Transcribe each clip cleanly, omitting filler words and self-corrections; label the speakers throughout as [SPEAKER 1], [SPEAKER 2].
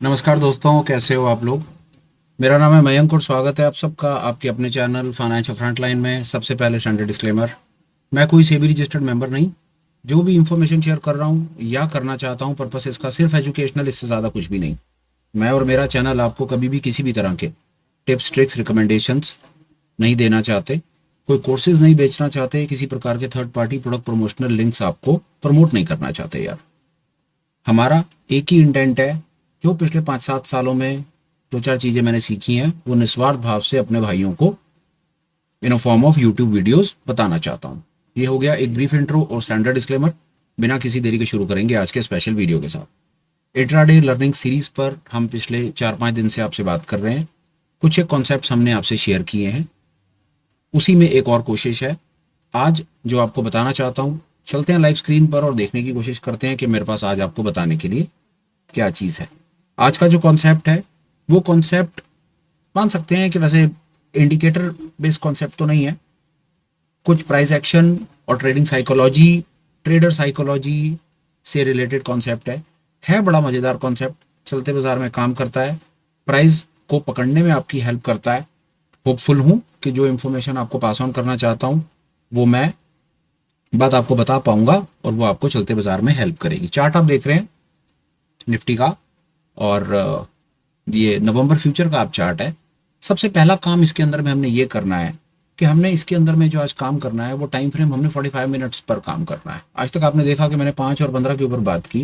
[SPEAKER 1] नमस्कार दोस्तों, कैसे हो आप लोग। मेरा नाम है मयंक और स्वागत है आप सबका आपके अपने चैनल फाइनेंशियल फ्रंटलाइन में। सबसे पहले स्टैंडर्ड डिस्क्लेमर, मैं कोई सेबी रजिस्टर्ड मेंबर नहीं। जो भी इंफॉर्मेशन शेयर कर रहा हूँ या करना चाहता हूँ, पर्पस इसका सिर्फ एजुकेशनल, इससे ज़्यादा कुछ भी नहीं। मैं और मेरा चैनल आपको कभी भी किसी भी तरह के टिप्स, ट्रिक्स, रिकमेंडेशंस नहीं देना चाहते, कोई कोर्सेज नहीं बेचना चाहते, किसी प्रकार के third party product promotional links आपको प्रमोट नहीं करना चाहते यार। हमारा एक ही इंटेंट है, जो पिछले 5-7 सालों में दो चार चीज़ें मैंने सीखी हैं, वो निस्वार्थ भाव से अपने भाइयों को in form of YouTube videos बताना चाहता हूँ। ये हो गया एक ब्रीफ इंट्रो और स्टैंडर्ड डिस्क्लेमर। बिना किसी देरी के शुरू करेंगे आज के स्पेशल वीडियो के साथ। इंट्राडे लर्निंग सीरीज पर हम पिछले 4-5 दिन से आपसे बात कर रहे हैं। कुछ एक कॉन्सेप्ट हमने आपसे शेयर किए हैं, उसी में एक और कोशिश है आज जो आपको बताना चाहता हूँ। चलते हैं लाइव स्क्रीन पर और देखने की कोशिश करते हैं कि मेरे पास आज आपको बताने के लिए क्या चीज़ है। आज का जो कॉन्सेप्ट है वो कॉन्सेप्ट मान सकते हैं कि वैसे इंडिकेटर बेस्ड कॉन्सेप्ट तो नहीं है, कुछ प्राइस एक्शन और ट्रेडिंग साइकोलॉजी, ट्रेडर साइकोलॉजी से रिलेटेड कॉन्सेप्ट है बड़ा मज़ेदार कॉन्सेप्ट। चलते बाजार में काम करता है, प्राइस को पकड़ने में आपकी हेल्प करता है। होपफुल हूँ कि जो इन्फॉर्मेशन आपको पास ऑन करना चाहता हूँ वो मैं बात आपको बता पाऊंगा और वो आपको चलते बाजार में हेल्प करेगी। चार्ट आप देख रहे हैं निफ्टी का, और ये नवंबर फ्यूचर का आप चार्ट है। सबसे पहला काम इसके अंदर में हमने ये करना है कि हमने इसके अंदर में जो आज काम करना है वो टाइम फ्रेम हमने 45 मिनट्स पर काम करना है। आज तक आपने देखा कि मैंने 5 और 15 के ऊपर बात की,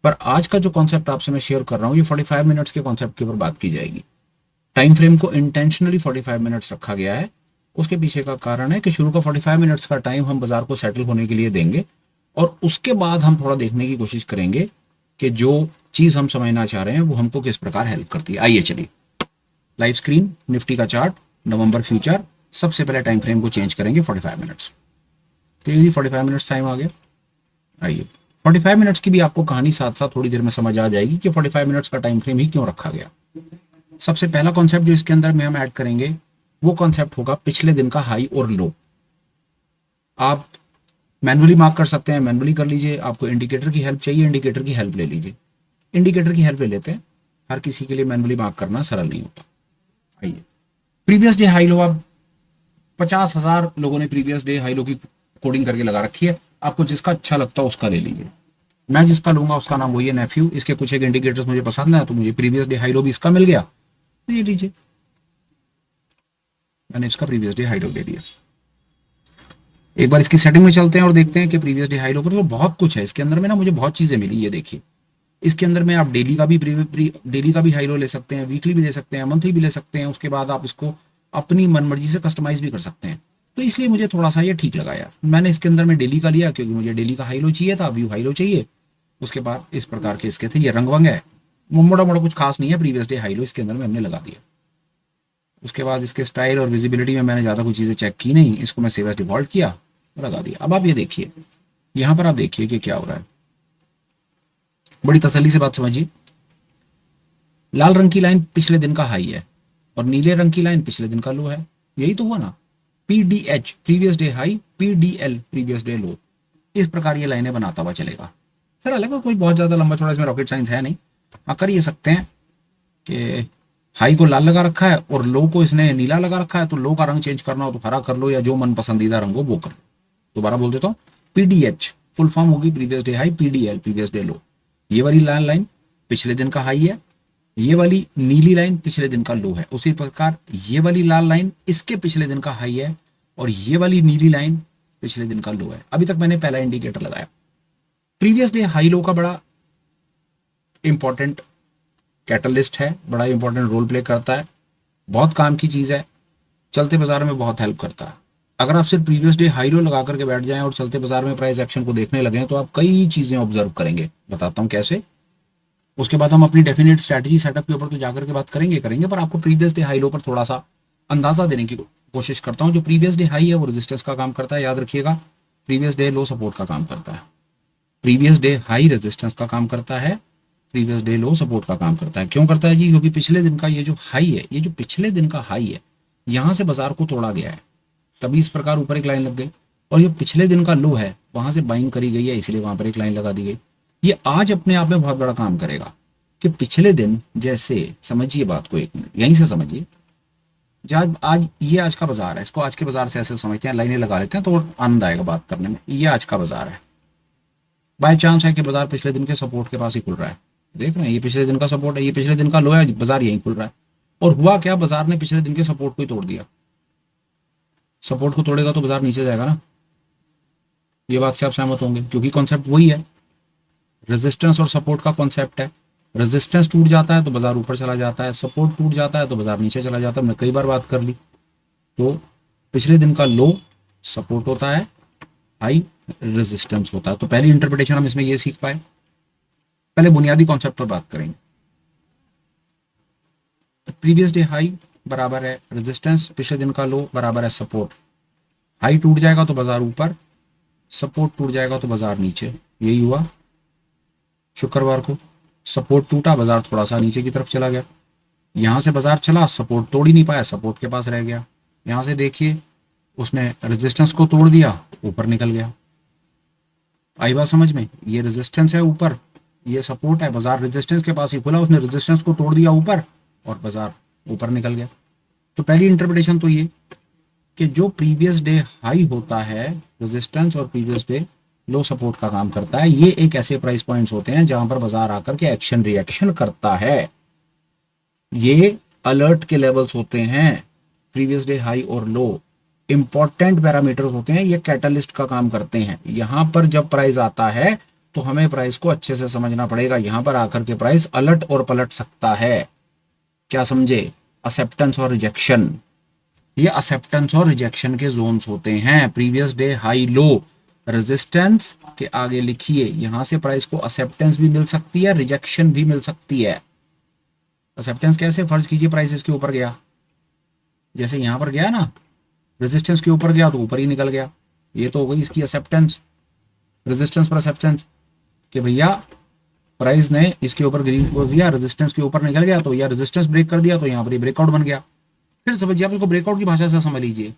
[SPEAKER 1] पर आज का जो कॉन्सेप्ट आपसे मैं शेयर कर रहा हूँ ये 45 मिनट्स के कॉन्सेप्ट के ऊपर बात की जाएगी। टाइम फ्रेम को इंटेंशनली 45 मिनट्स रखा गया है। उसके पीछे का कारण है कि शुरू का 45 मिनट्स का टाइम हम बाजार को सेटल होने के लिए देंगे और उसके बाद हम थोड़ा देखने की कोशिश करेंगे कि जो चीज़ हम समझना चाह रहे हैं वो हमको किस प्रकार हेल्प करती है। आइए चलिए लाइव स्क्रीन, निफ्टी का चार्ट, नवंबर फ्यूचर। सबसे पहले टाइम फ्रेम को चेंज करेंगे 45 मिनट्स। तो ये 45 मिनट्स टाइम आ गया। आइए 45 मिनट्स की भी आपको कहानी साथ साथ थोड़ी देर में समझ आ जाएगी कि 45 मिनट्स का टाइम फ्रेम ही क्यों रखा गया। सबसे पहला कॉन्सेप्ट जो इसके अंदर में हम ऐड करेंगे वो कॉन्सेप्ट होगा पिछले दिन का हाई और लो। आप मैनुअली मार्क कर सकते हैं, मैनुअली कर लीजिए। आपको इंडिकेटर की हेल्प चाहिए, इंडिकेटर की हेल्प ले लीजिए। इंडिकेटर की हेल्प ले लेते हैं। हर किसी के लिए मैनुअली मार्क करना सरल नहीं होता। आइए प्रीवियस डे हाई लो, आप 50,000 लोगों ने प्रीवियस डे हाई लो की कोडिंग करके लगा रखी है। आपको जिसका अच्छा लगता है उसका ले लीजिए। मैं जिसका लूंगा उसका नाम वही है नेफ्यू। इसके कुछ एक इंडिकेटर्स मुझे पसंद है तो मुझे प्रीवियस डे हाई लो भी इसका मिल गया, तो ये लीजिए। मैंने इसका प्रीवियस डे हाई लो ले लिया। एक बार इसकी सेटिंग में चलते हैं और देखते हैं कि प्रीवियस डे हाई लो पर तो बहुत कुछ है इसके अंदर में ना, मुझे बहुत चीजें मिली। ये देखिए इसके अंदर में आप डेली का भी हाई लो ले सकते हैं, वीकली भी ले सकते हैं, मंथली भी ले सकते हैं। उसके बाद आप इसको अपनी मनमर्जी से कस्टमाइज भी कर सकते हैं। तो इसलिए मुझे थोड़ा सा ये ठीक लगा यार। मैंने इसके अंदर में डेली का लिया क्योंकि मुझे डेली का हाई लो चाहिए था, व्यू हाई लो चाहिए। उसके बाद इस प्रकार के इसके थे, ये रंग वंग है, मोटा मोटा कुछ खास नहीं है। प्रीवियस डे हाई लो इसके अंदर में हमने लगा दिया। उसके बाद इसके स्टाइल और विजिबिलिटी में मैंने ज़्यादा कुछ चीज़ें चेक की नहीं, इसको मैं सेव एज डिफॉल्ट किया, लगा दिया। अब आप ये देखिए, यहाँ पर आप देखिए कि क्या हो रहा है। बड़ी तसल्ली से बात समझिए। लाल रंग की लाइन पिछले दिन का हाई है और नीले रंग की लाइन पिछले दिन का लो है। यही तो हुआ ना। PDH previous day high, PDL previous day लो। इस प्रकार ये लाइनें बनाता हुआ चलेगा। सर अलग कोई बहुत ज्यादा लंबा चौड़ा इसमें रॉकेट साइंस है नहीं। हाँ कर ये सकते हैं कि हाई को लाल लगा रखा है और लो को इसने नीला लगा रखा है, तो लो का रंग चेंज करना हो तो हरा कर लो, या जो मन पसंदीदा रंग हो वो कर लो। दोबारा बोल देता हूँ, PDH फुल फॉर्म होगी previous day high, PDL previous day लो। ये वाली लाल लाइन पिछले दिन का हाई है, ये वाली नीली लाइन पिछले दिन का लो है। उसी प्रकार ये वाली लाल लाइन इसके पिछले दिन का हाई है और ये वाली नीली लाइन पिछले दिन का लो है। अभी तक मैंने पहला इंडिकेटर लगाया। प्रीवियस डे हाई लो का बड़ा इंपॉर्टेंट कैटलिस्ट है, बड़ा इंपॉर्टेंट रोल प्ले करता है, बहुत काम की चीज़ है, चलते बाजार में बहुत हेल्प करता है। अगर आप सिर्फ प्रीवियस डे हाई लो लगा करके बैठ जाएं और चलते बाजार में प्राइस एक्शन को देखने लगे तो आप कई चीज़ें ऑब्जर्व करेंगे। बताता हूँ कैसे। उसके बाद हम अपनी डेफिनेट स्ट्रैटेजी सेटअप के ऊपर तो जाकर के बात करेंगे, पर आपको प्रीवियस डे हाई लो पर थोड़ा सा अंदाजा देने की कोशिश करता हूँ। जो प्रीवियस डे हाई है वो रेजिस्टेंस का काम करता है, याद रखिएगा। प्रीवियस डे लो सपोर्ट का काम करता है, प्रीवियस डे हाई रेजिस्टेंस का काम करता है, प्रीवियस डे लो सपोर्ट का काम करता है। क्यों करता है जी? क्योंकि पिछले दिन का ये जो हाई है, ये जो पिछले दिन का हाई है, यहाँ से बाजार को तोड़ा गया है, तभी इस प्रकार ऊपर एक लाइन लग गई। और ये पिछले दिन का लो है, वहां से बाइंग करी गई है, इसलिए वहां पर एक लाइन लगा दी गई। ये आज अपने आप में बहुत बड़ा काम करेगा। कि पिछले दिन जैसे, समझिए बात को एक मिनट यहीं से समझिए, जब आज ये आज का बाजार है, इसको आज के बाजार से ऐसे समझते हैं, लाइनें लगा लेते हैं तो आनंद आएगा बात करने में। ये आज का बाजार है, बाय चांस है कि बाजार पिछले दिन के सपोर्ट के पास ही खुल रहा है। देख रहे हैं, ये पिछले दिन का सपोर्ट है, ये पिछले दिन का लो है, बाजार यहीं खुल रहा है। और हुआ क्या, बाजार ने पिछले दिन के सपोर्ट को ही तोड़ दिया। सपोर्ट को तोड़ेगा तो बाजार नीचे जाएगा ना, ये बात से आप सहमत होंगे, क्योंकि कॉन्सेप्ट वही है, रेजिस्टेंस और सपोर्ट का कॉन्सेप्ट है। रेजिस्टेंस टूट जाता है तो बाजार ऊपर चला जाता है, सपोर्ट टूट जाता है तो बाजार नीचे चला जाता है। मैं कई बार बात कर ली। तो पिछले दिन का लो सपोर्ट होता है, हाई रेजिस्टेंस होता है। तो पहली इंटरप्रिटेशन हम इसमें ये सीख पाए। पहले बुनियादी कॉन्सेप्ट पर बात करेंगे। प्रीवियस डे हाई बराबर है रेजिस्टेंस, पिछले दिन का लो बराबर है सपोर्ट। हाई टूट जाएगा तो बाजार ऊपर, सपोर्ट टूट जाएगा तो बाजार नीचे। यही हुआ शुक्रवार को, सपोर्ट टूटा, बाजार थोड़ा सा नीचे की तरफ चला गया। यहां से बाजार चला, सपोर्ट तोड़ ही नहीं पाया, सपोर्ट के पास रह गया। यहां से देखिए, उसने रेजिस्टेंस को तोड़ दिया, ऊपर निकल गया। आई बात समझ में, ये रेजिस्टेंस है ऊपर, ये सपोर्ट है, बाजार रेजिस्टेंस के पास ही खुला, उसने रेजिस्टेंस को तोड़ दिया ऊपर और बाजार ऊपर निकल गया। तो पहली इंटरप्रिटेशन तो ये कि जो प्रीवियस डे हाई होता है रेजिस्टेंस और प्रीवियस डे लो सपोर्ट का काम करता है। ये एक ऐसे प्राइस पॉइंट्स होते हैं जहां पर बाजार आकर के एक्शन रिएक्शन करता है। ये अलर्ट के लेवल्स होते हैं, प्रीवियस डे हाई और लो इंपॉर्टेंट पैरामीटर्स होते हैं, ये कैटलिस्ट का काम करते हैं। यहां पर जब प्राइस आता है तो हमें प्राइस को अच्छे से समझना पड़ेगा। यहां पर आकर के प्राइस अलट और पलट सकता है। क्या समझे, एक्सेप्टेंस और रिजेक्शन, ये एक्सेप्टेंस और रिजेक्शन के जोन्स होते हैं। Previous day high low, resistance के आगे लिखिए, यहां से प्राइस को एक्सेप्टेंस भी मिल सकती है, रिजेक्शन भी मिल सकती है। एक्सेप्टेंस कैसे, फर्ज कीजिए प्राइस इसके ऊपर गया, जैसे यहां पर गया ना, रेजिस्टेंस के ऊपर गया तो ऊपर ही निकल गया, ये तो हो गई इसकी एक्सेप्टेंस। रेजिस्टेंस पर एक्सेप्टेंस कि भैया प्राइस ने इसके ऊपर ग्रीन क्लोज दिया, रेजिस्टेंस के ऊपर निकल गया, तो या रेजिस्टेंस ब्रेक कर दिया तो यहाँ पर ये ब्रेकआउट बन गया। फिर समझिए, आप इसको ब्रेकआउट की भाषा से समझ लीजिए,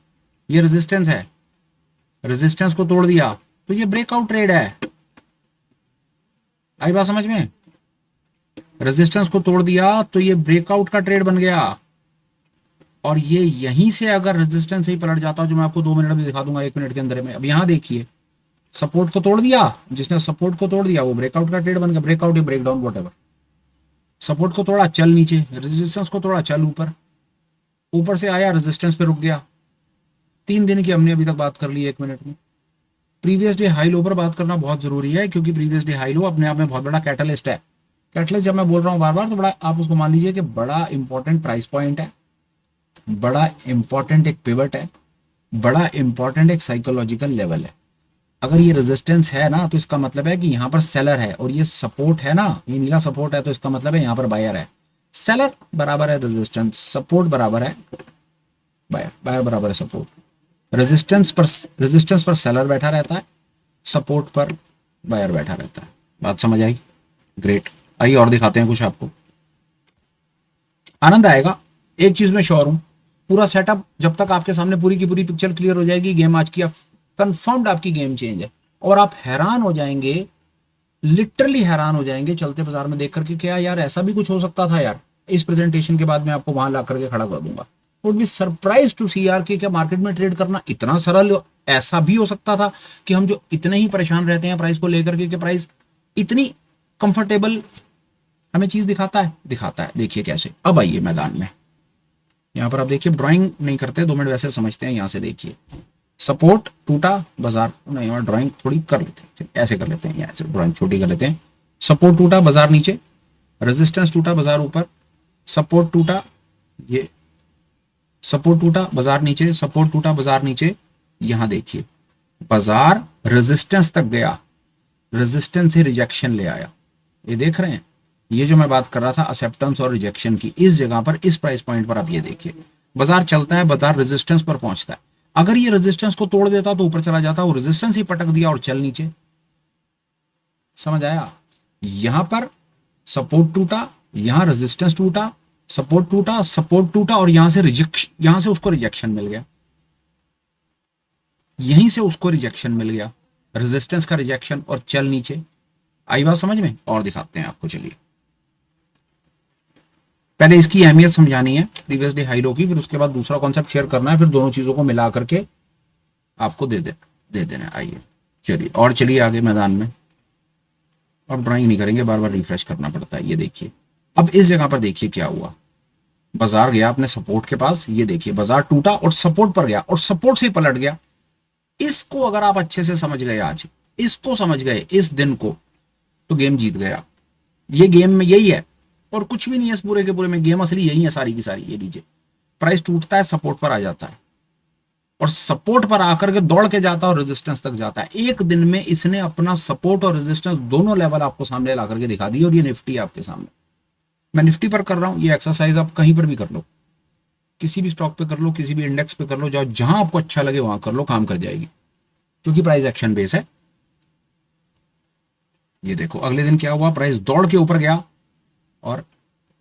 [SPEAKER 1] ये रेजिस्टेंस है, रेजिस्टेंस को तोड़ दिया तो ये ब्रेकआउट ट्रेड है। आई बात समझ में, रेजिस्टेंस को तोड़ दिया तो ये ब्रेकआउट का ट्रेड बन गया। और ये यहीं से अगर रेजिस्टेंस ही पलट जाता, जो मैं आपको 2 मिनट में दिखा दूंगा, 1 मिनट के अंदर में। अब यहां देखिए, सपोर्ट को तोड़ दिया, जिसने सपोर्ट को तोड़ दिया वो ब्रेकआउट का ट्रेड बन गया, ब्रेकआउट या ब्रेकडाउन वॉटएवर। सपोर्ट को तोड़ा, चल नीचे, रेजिस्टेंस को तोड़ा, चल ऊपर, ऊपर से आया रेजिस्टेंस पे रुक गया। 3 दिन की हमने अभी तक बात कर ली 1 मिनट में। प्रीवियस डे हाई लो पर बात करना बहुत जरूरी है, क्योंकि प्रीवियस डे हाई लो अपने आप में बहुत बड़ा कैटलिस्ट है। कैटलिस्ट जब मैं बोल रहा हूँ बार बार, तो बड़ा आप उसको मान लीजिए कि बड़ा इंपॉर्टेंट प्राइस पॉइंट है, बड़ा इंपॉर्टेंट एक पिवट है, बड़ा इंपॉर्टेंट एक साइकोलॉजिकल लेवल है। अगर ये रेजिस्टेंस है ना, तो इसका मतलब है कि यहाँ पर सेलर है, और ये सपोर्ट है ना, ये नीला सपोर्ट है, तो इसका मतलब है यहाँ पर बायर है। सेलर बराबर है रेजिस्टेंस, सपोर्ट बराबर है बायर, बायर बराबर है सपोर्ट। रेजिस्टेंस पर सेलर बैठा रहता है, सपोर्ट पर बायर बैठा रहता है। बात समझ आई, ग्रेट। आइए और दिखाते हैं कुछ आपको, आनंद आएगा। एक चीज में श्योर हूं, पूरा सेटअप जब तक आपके सामने पूरी की पूरी पिक्चर क्लियर हो जाएगी, गेम आज की कंफर्म्ड आपकी गेम चेंज है। और आप हैरान हो जाएंगे, लिटरली हैरान हो जाएंगे चलते बाजार में देख करके, क्या यार ऐसा भी कुछ हो सकता था यार। इस प्रेजेंटेशन के बाद मैं आपको वहां ला करके खड़ा कर दूंगा। वुड बी सरप्राइज टू सी यार कि क्या मार्केट में ट्रेड करना इतना सरल, ऐसा भी हो सकता था कि हम जो इतने ही परेशान रहते हैं प्राइस को लेकर के, कि प्राइस इतनी कंफर्टेबल हमें चीज दिखाता है। देखिए कैसे। अब आइए मैदान में, यहां पर आप देखिए, ड्राइंग नहीं करते, 2 मिनट वैसे समझते हैं। यहां से देखिए, सपोर्ट टूटा, बाजार नहीं, और ड्राइंग थोड़ी कर लेते हैं, ऐसे कर लेते हैं, यहाँ से ड्राइंग छोटी कर लेते हैं। सपोर्ट टूटा, बाजार नीचे, रेजिस्टेंस टूटा, बाजार ऊपर, सपोर्ट टूटा, ये सपोर्ट टूटा, बाजार नीचे, सपोर्ट टूटा, बाजार नीचे। यहां देखिए, बाजार रेजिस्टेंस तक गया, रेजिस्टेंस से रिजेक्शन ले आया। ये देख रहे हैं, ये जो मैं बात कर रहा था एक्सेप्टेंस और रिजेक्शन की, इस जगह पर, इस प्राइस पॉइंट पर आप ये देखिए, बाजार चलता है, बाजार रेजिस्टेंस पर पहुंचता है। अगर ये रेजिस्टेंस को तोड़ देता तो ऊपर चला जाता, वो रेजिस्टेंस ही पटक दिया और चल नीचे। समझ आया? यहां पर सपोर्ट टूटा, यहां रेजिस्टेंस टूटा, सपोर्ट टूटा, सपोर्ट टूटा, और यहां से उसको रिजेक्शन मिल गया, यहीं से उसको रिजेक्शन मिल गया, रेजिस्टेंस का रिजेक्शन, और चल नीचे। आई बात समझ में? और दिखाते हैं आपको, चलिए। पहले इसकी अहमियत समझानी है प्रीवियस डे हाई लो की, फिर उसके बाद दूसरा कॉन्सेप्ट शेयर करना है, फिर दोनों चीजों को मिला करके आपको दे देना। आइए चलिए, और चलिए आगे मैदान में। अब ड्राइंग नहीं करेंगे, बार बार रिफ्रेश करना पड़ता है। ये देखिए, अब इस जगह पर देखिए क्या हुआ। बाजार गया अपने सपोर्ट के पास, ये देखिए बाजार टूटा और सपोर्ट पर गया और सपोर्ट से पलट गया। इसको अगर आप अच्छे से समझ गए, आज इसको समझ गए इस दिन को, तो गेम जीत गया। ये गेम में यही है और कुछ भी नहीं है इस पूरे के पूरे में। गेम असली यही है सारी की सारी। ये लीजिए, प्राइस टूटता है, सपोर्ट पर आ जाता है और सपोर्ट पर आकर के दौड़ के जाता है और रेजिस्टेंस तक जाता है। एक दिन में इसने अपना सपोर्ट और रेजिस्टेंस दोनों लेवल आपको सामने ला करके दिखा दी। और ये निफ्टी आपके सामने, मैं निफ्टी पर कर रहा हूं। ये एक्सरसाइज आप कहीं पर भी कर लो, किसी भी स्टॉक पे कर लो, किसी भी इंडेक्स पे कर लो, जाओ जहां आपको अच्छा लगे वहां कर लो, काम कर जाएगी, क्योंकि प्राइस एक्शन बेस है। ये देखो अगले दिन क्या हुआ, प्राइस दौड़ के ऊपर गया और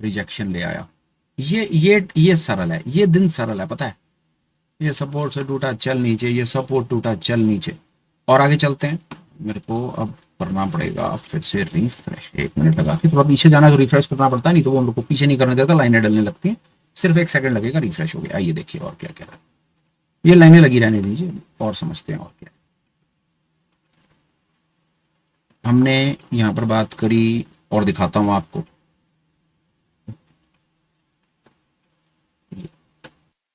[SPEAKER 1] रिजेक्शन ले आया। ये सरल है, ये दिन सरल है, पता है। ये सपोर्ट से टूटा चल नीचे, ये सपोर्ट टूटा चल नीचे। और आगे चलते हैं। मेरे को अब करना पड़ेगा फिर से रिफ्रेश, 1 मिनट लगा के। थोड़ा पीछे जाना तो रिफ्रेश करना पड़ता है, नहीं तो वो हम लोग को पीछे नहीं करने देता, लाइनें डलने लगती हैं। सिर्फ 1 सेकंड लगेगा, रिफ्रेश हो गया। आइए देखिए और क्या क्या है। ये लाइनें लगी रहने दीजिए और समझते हैं और क्या। हमने यहां पर बात करी और दिखाता हूं आपको।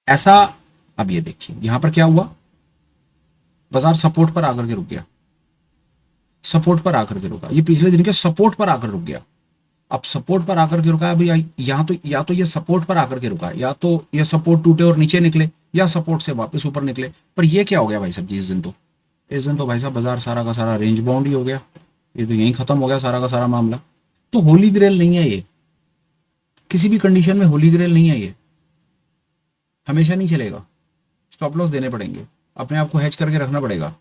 [SPEAKER 1] ऐसा, अब ये देखिए यहां पर क्या हुआ, बाजार सपोर्ट पर आकर के रुक गया, सपोर्ट पर आकर के रुका। ये पिछले दिन के सपोर्ट पर आकर रुक गया। अब सपोर्ट पर आकर के रुका है भाई, यहां तो या तो ये सपोर्ट पर आकर के रुका, या तो ये सपोर्ट टूटे और नीचे निकले, या सपोर्ट से वापस ऊपर निकले। पर ये क्या हो गया भाई साहब जी, इस दिन तो भाई साहब बाजार सारा का सारा रेंज बाउंड ही हो गया। ये तो यहीं खत्म हो गया सारा का सारा मामला। तो होली ग्रेल नहीं है ये, किसी भी कंडीशन में होली ग्रेल नहीं है ये, हमेशा नहीं चलेगा। स्टॉप लॉस देने पड़ेंगे, अपने आप को हेज करके रखना पड़ेगा,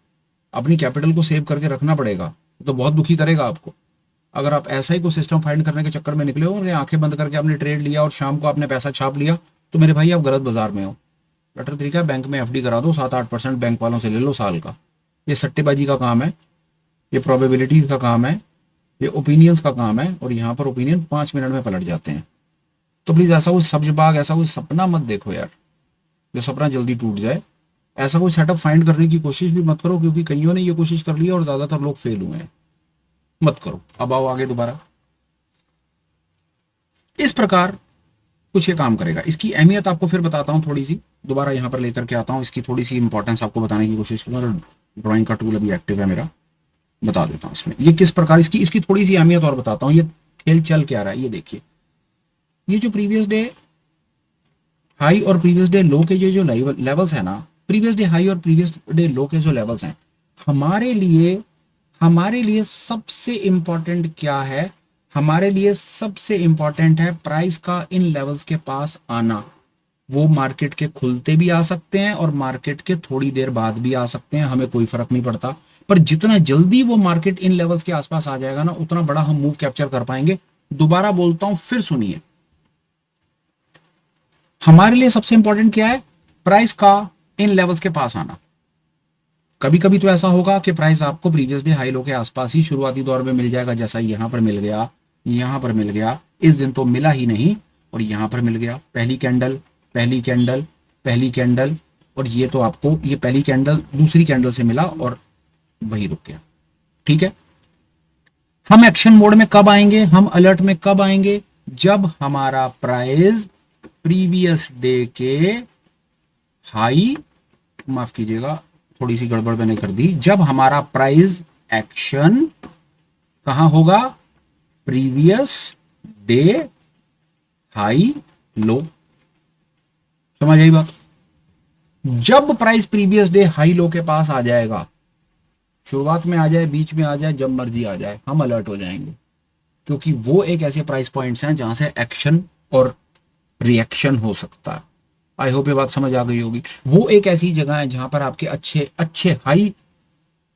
[SPEAKER 1] अपनी कैपिटल को सेव करके रखना पड़ेगा। तो बहुत दुखी करेगा आपको अगर आप ऐसा ही कोई सिस्टम फाइंड करने के चक्कर में निकले हो और आंखें बंद करके आपने ट्रेड लिया और शाम को आपने पैसा छाप लिया, तो मेरे भाई आप गलत बाजार में हो। बेटर तरीका है बैंक में एफडी करा दो, 7-8% बैंक वालों से ले लो साल का। ये सट्टेबाजी का काम है, ये प्रोबेबिलिटीज का काम है, ये ओपिनियंस का काम है। और यहाँ पर ओपिनियन 5 मिनट में पलट जाते हैं। तो प्लीज ऐसा कोई सब्ज बाग, ऐसा कोई सपना मत देखो यार, जो सपना जल्दी टूट जाए। ऐसा कोई सेटअप फाइंड करने की कोशिश भी मत करो, क्योंकि कईयों ने ये कोशिश कर ली है और ज्यादातर लोग फेल हुए हैं। मत करो। अब आओ आगे दोबारा। इस प्रकार कुछ ये काम करेगा। इसकी अहमियत आपको फिर बताता हूं थोड़ी सी, दोबारा यहां पर लेकर के आता हूं। इसकी थोड़ी सी इंपॉर्टेंस आपको बताने की कोशिश करूंगा। ड्राइंग का टूल अभी एक्टिव है मेरा, बता देता हूं इसमें ये किस प्रकार इसकी थोड़ी सी अहमियत और बताता हूं। ये खेल चल क्या रहा है, ये देखिए। ये जो प्रीवियस डे हाई और प्रीवियस डे लो के जो लेवल्स है ना, प्रीवियस डे हाई और प्रीवियस डे लो के जो लेवल्स हैं, हमारे लिए सबसे इंपॉर्टेंट क्या है? हमारे लिए सबसे इंपॉर्टेंट है प्राइस का इन लेवल्स के पास आना। वो मार्केट के खुलते भी आ सकते हैं और मार्केट के थोड़ी देर बाद भी आ सकते हैं, हमें कोई फर्क नहीं पड़ता। पर जितना जल्दी वो मार्केट इन लेवल्स के आसपास आ जाएगा ना, उतना बड़ा हम मूव कैप्चर कर पाएंगे। दोबारा बोलता हूं, फिर सुनिए। हमारे लिए सबसे इंपॉर्टेंट क्या है? प्राइस का इन लेवल्स के पास आना। कभी कभी तो ऐसा होगा कि प्राइस आपको प्रीवियस डे हाई लो के आसपास ही शुरुआती दौर में मिल जाएगा, जैसा यहां पर मिल गया, यहां पर मिल गया। इस दिन तो मिला ही नहीं और यहां पर मिल गया। पहली कैंडल, पहली कैंडल, पहली कैंडल, और ये तो आपको ये पहली कैंडल दूसरी कैंडल से मिला और वही रुक गया। ठीक है, हम एक्शन मोड में कब आएंगे, हम अलर्ट में कब आएंगे? जब हमारा प्राइस प्रीवियस डे के हाई, माफ कीजिएगा थोड़ी सी गड़बड़ मैंने कर दी, जब हमारा प्राइस एक्शन कहां होगा? Previous day high low. समझ आई बात? जब price previous day high low के पास आ जाएगा, शुरुआत में आ जाए, बीच में आ जाए, जब मर्जी आ जाए, हम अलर्ट हो जाएंगे। क्योंकि वो एक ऐसे प्राइस पॉइंट्स हैं जहां से एक्शन और रिएक्शन हो सकता है। आई होप ये बात समझ आ गई होगी। वो एक ऐसी जगह है जहां पर आपके अच्छे अच्छे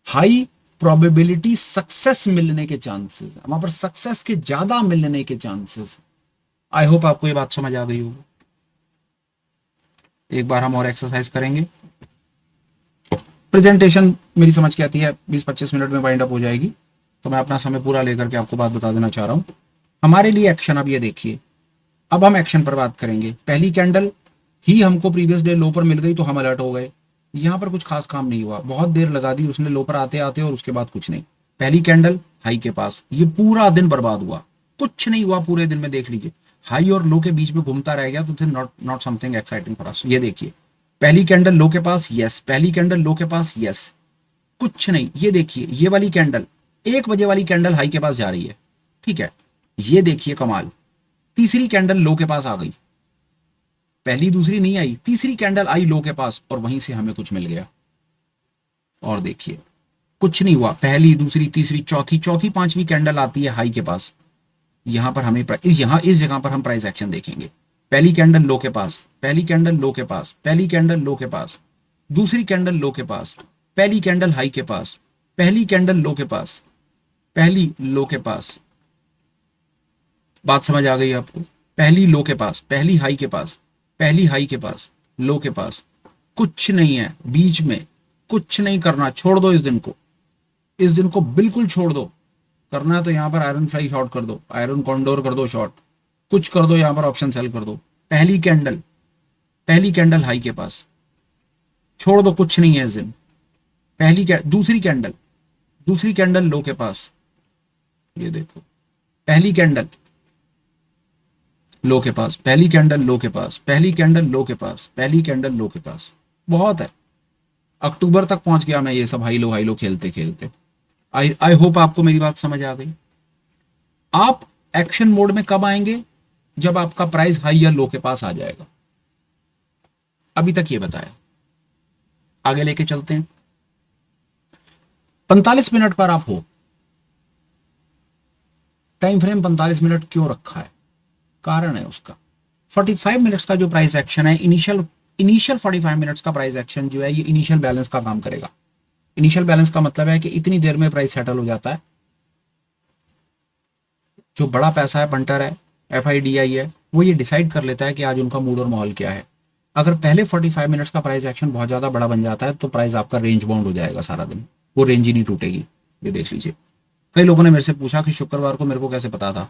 [SPEAKER 1] हाई प्रोबेबिलिटी सक्सेस मिलने के चांसेस, वहां पर सक्सेस के ज्यादा मिलने के चांसेस। आई होप आपको ये बात समझ आ गई होगी। एक बार हम और एक्सरसाइज करेंगे। प्रेजेंटेशन मेरी समझ के आती है 20-25 मिनट में वाइंड अप हो जाएगी, तो मैं अपना समय पूरा लेकर के आपको बात बता देना चाह रहा हूं। हमारे लिए एक्शन, अब ये देखिए, अब हम एक्शन पर बात करेंगे। पहली कैंडल ही हमको प्रीवियस डे लो पर मिल गई तो हम अलर्ट हो गए। यहां पर कुछ खास काम नहीं हुआ, बहुत देर लगा दी उसने लो पर आते आते और उसके बाद कुछ नहीं। पहली कैंडल हाई के पास, ये पूरा दिन बर्बाद हुआ, कुछ नहीं हुआ पूरे दिन में। देख लीजिए हाई और लो के बीच में घूमता रह गया, तो not not something exciting for us. ये देखिए पहली कैंडल लो के पास, यस, पहली कैंडल लो के पास, यस, कुछ नहीं। ये देखिए ये वाली कैंडल 1 बजे वाली कैंडल हाई के पास जा रही है, ठीक है। ये देखिए कमाल, तीसरी कैंडल लो के पास आ गई, पहली दूसरी नहीं आई, तीसरी कैंडल आई लो के पास और वहीं से हमें कुछ मिल गया। और देखिए कुछ नहीं हुआ, पहली दूसरी तीसरी चौथी, चौथी पांचवी कैंडल आती है हाई के पास। यहां पर हमें इस जगह पर हम प्राइस एक्शन देखेंगे। पहली कैंडल लो के पास, पहली कैंडल लो के पास, पहली कैंडल लो के पास, दूसरी कैंडल लो के पास, पहली कैंडल हाई के पास, पहली कैंडल लो के पास, पहली लो के पास। बात समझ आ गई आपको? पहली लो के पास, पहली हाई के पास, पहली हाई के पास, लो के पास, कुछ नहीं है बीच में, कुछ नहीं करना, छोड़ दो इस दिन को, इस दिन को बिल्कुल छोड़ दो। करना है तो यहां पर आयरन फ्लाई शॉर्ट कर दो, आयरन कॉन्डोर कर दो शॉर्ट, कुछ कर दो, यहां पर ऑप्शन सेल कर दो। पहली कैंडल, पहली कैंडल हाई के पास, छोड़ दो, कुछ नहीं है इस दिन। दूसरी कैंडल, दूसरी कैंडल लो के पास, ये देखो पहली कैंडल लो के पास, पहली कैंडल लो के पास, पहली कैंडल लो के पास, पहली कैंडल लो के पास। बहुत है, अक्टूबर तक पहुंच गया मैं ये सब हाई लो खेलते खेलते। आई होप आपको मेरी बात समझ आ गई। आप एक्शन मोड में कब आएंगे? जब आपका प्राइस हाई या लो के पास आ जाएगा। अभी तक ये बताया, आगे लेके चलते हैं। 45 मिनट पर आप हो, टाइम फ्रेम 45 मिनट क्यों रखा है? कारण है उसका। 45 मिनट्स का जो प्राइस एक्शन है, इनिशियल 45 मिनट्स का प्राइस एक्शन जो है, ये इनिशियल बैलेंस का काम करेगा। इनिशियल बैलेंस का मतलब है कि इतनी देर में प्राइस सेटल हो जाता है। जो बड़ा पैसा है, पंटर है, FIDI है, वो ये डिसाइड कर लेता है कि आज उनका मूड और माहौल क्या है। अगर पहले 45 मिनट्स का प्राइस एक्शन बहुत ज्यादा बड़ा बन जाता है तो प्राइस आपका रेंज बाउंड हो जाएगा सारा दिन, वो रेंज ही नहीं टूटेगी। ये देख लीजिए, कई लोगों ने मेरे से पूछा कि शुक्रवार को मेरे को कैसे पता था।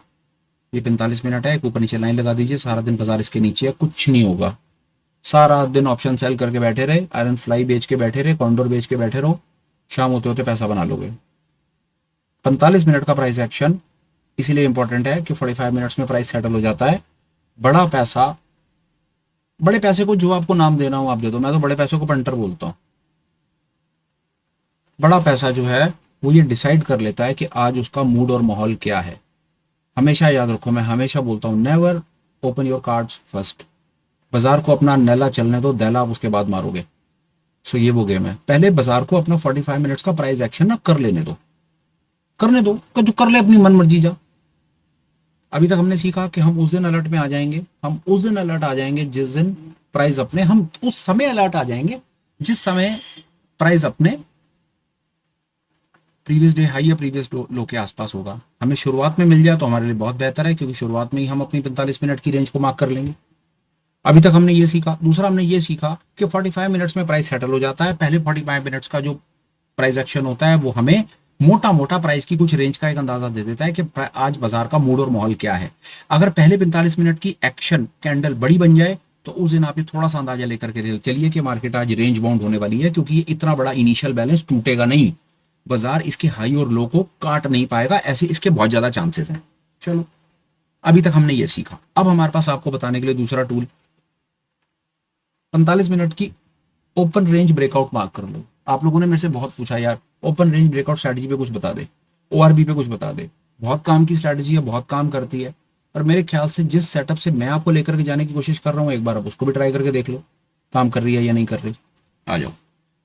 [SPEAKER 1] ये 45 मिनट है, ऊपर नीचे लाइन लगा दीजिए, सारा दिन बाजार इसके नीचे है, कुछ नहीं होगा। सारा दिन ऑप्शन सेल करके बैठे रहे, आयरन फ्लाई बेच के बैठे रहे, कॉन्डोर बेच के बैठे रहो, शाम होते होते पैसा बना लोगे। 45 मिनट का प्राइस एक्शन इसीलिए इंपॉर्टेंट है कि 45 मिनट्स में प्राइस सेटल हो जाता है। बड़ा पैसा, बड़े पैसे को जो आपको नाम देना हो आप दे दो, मैं तो बड़े पैसों को पंटर बोलता हूं। बड़ा पैसा जो है वो ये डिसाइड कर लेता है कि आज उसका मूड और माहौल क्या है। हमेशा याद रखो, मैं हमेशा बोलता हूं, never open your cards first. बाजार को अपना नैला चलने दो, दैला आप उसके बाद मारोगे। सो ये वो गेम है, पहले बाजार को अपना 45 मिनट्स का प्राइस एक्शन ना कर लेने दो, करने दो, जो कर ले अपनी मन मर्जी जा। अभी तक हमने सीखा कि हम उस दिन अलर्ट में आ जाएंगे, हम उस दिन अलर्ट आ जाएंगे जिस दिन प्राइस अपने, हम उस समय अलर्ट आ जाएंगे जिस समय प्राइस अपने प्रीवियस डे हाई या प्रीवियस लो के आसपास होगा। हमें शुरुआत में मिल जाए तो हमारे लिए बहुत बेहतर है, क्योंकि शुरुआत में ही हम अपनी 45 मिनट की रेंज को मार्क कर लेंगे। अभी तक हमने ये सीखा। दूसरा हमने ये सीखा कि 45 मिनट्स में प्राइस सेटल हो जाता है। पहले 45 मिनट्स का जो प्राइस एक्शन होता है वो हमें मोटा मोटा प्राइस की कुछ रेंज का एक अंदाजा दे देता है कि आज बाजार का मूड और माहौल क्या है। अगर पहले 45 मिनट की एक्शन कैंडल बड़ी बन जाए तो उस दिन आप ये थोड़ा सा अंदाजा लेकर के चलिए कि मार्केट आज रेंज बाउंड होने वाली है, क्योंकि ये इतना बड़ा इनिशियल बैलेंस टूटेगा नहीं, बाजार इसके हाई और लो को काट नहीं पाएगा, ऐसे इसके बहुत ज्यादा चांसेस हैं। चलो, अभी तक हमने ये सीखा। अब हमारे पास आपको बताने के लिए दूसरा टूल, 45 मिनट की ओपन रेंज ब्रेकआउट मार्क कर लो। आप लोगों ने मेरे से बहुत पूछा यार ओपन रेंज ब्रेकआउट स्ट्रैटेजी पे कुछ बता दे, ORB पे कुछ बता दे। बहुत काम की स्ट्रैटेजी है, बहुत काम करती है, पर मेरे ख्याल से जिस सेटअप से मैं आपको लेकर के जाने की कोशिश कर रहा हूँ, एक बार आप उसको भी ट्राई करके देख लो, काम कर रही है या नहीं कर रही। आ जाओ,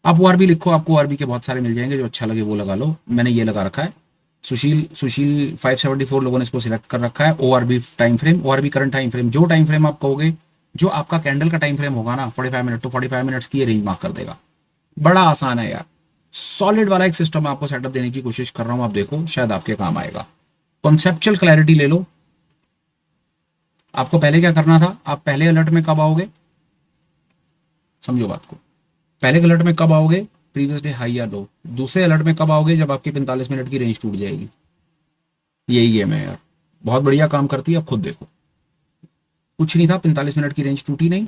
[SPEAKER 1] आप ORB लिखो, आपको ORB के बहुत सारे मिल जाएंगे, जो अच्छा लगे वो लगा लो। मैंने ये लगा रखा है, सुशील 574 लोगों ने इसको सिलेक्ट कर रखा है। ORB time frame, ORB current time frame, जो टाइम फ्रेम आप कहोगे, जो आपका कैंडल का टाइम फ्रेम होगा ना 45 मिनट, तो 45 मिनट्स की ये रेंज मार्क कर देगा। बड़ा आसान है यार, सॉलिड वाला एक सिस्टम आपको सेटअप देने की कोशिश कर रहा हूं, आप देखो शायद आपके काम आएगा। कॉन्सेप्चुअल क्लैरिटी ले लो। आपको पहले क्या करना था, आप पहले अलर्ट में कब आओगे, समझो बात को। पहले अलर्ट में कब आओगे, प्रीवियस डे हाई या लो। दूसरे अलर्ट में कब आओगे, जब आपकी 45 मिनट की रेंज टूट जाएगी। यही गेम है यार, बहुत बढ़िया काम करती है, आप खुद देखो। कुछ नहीं था, 45 मिनट की रेंज टूटी नहीं।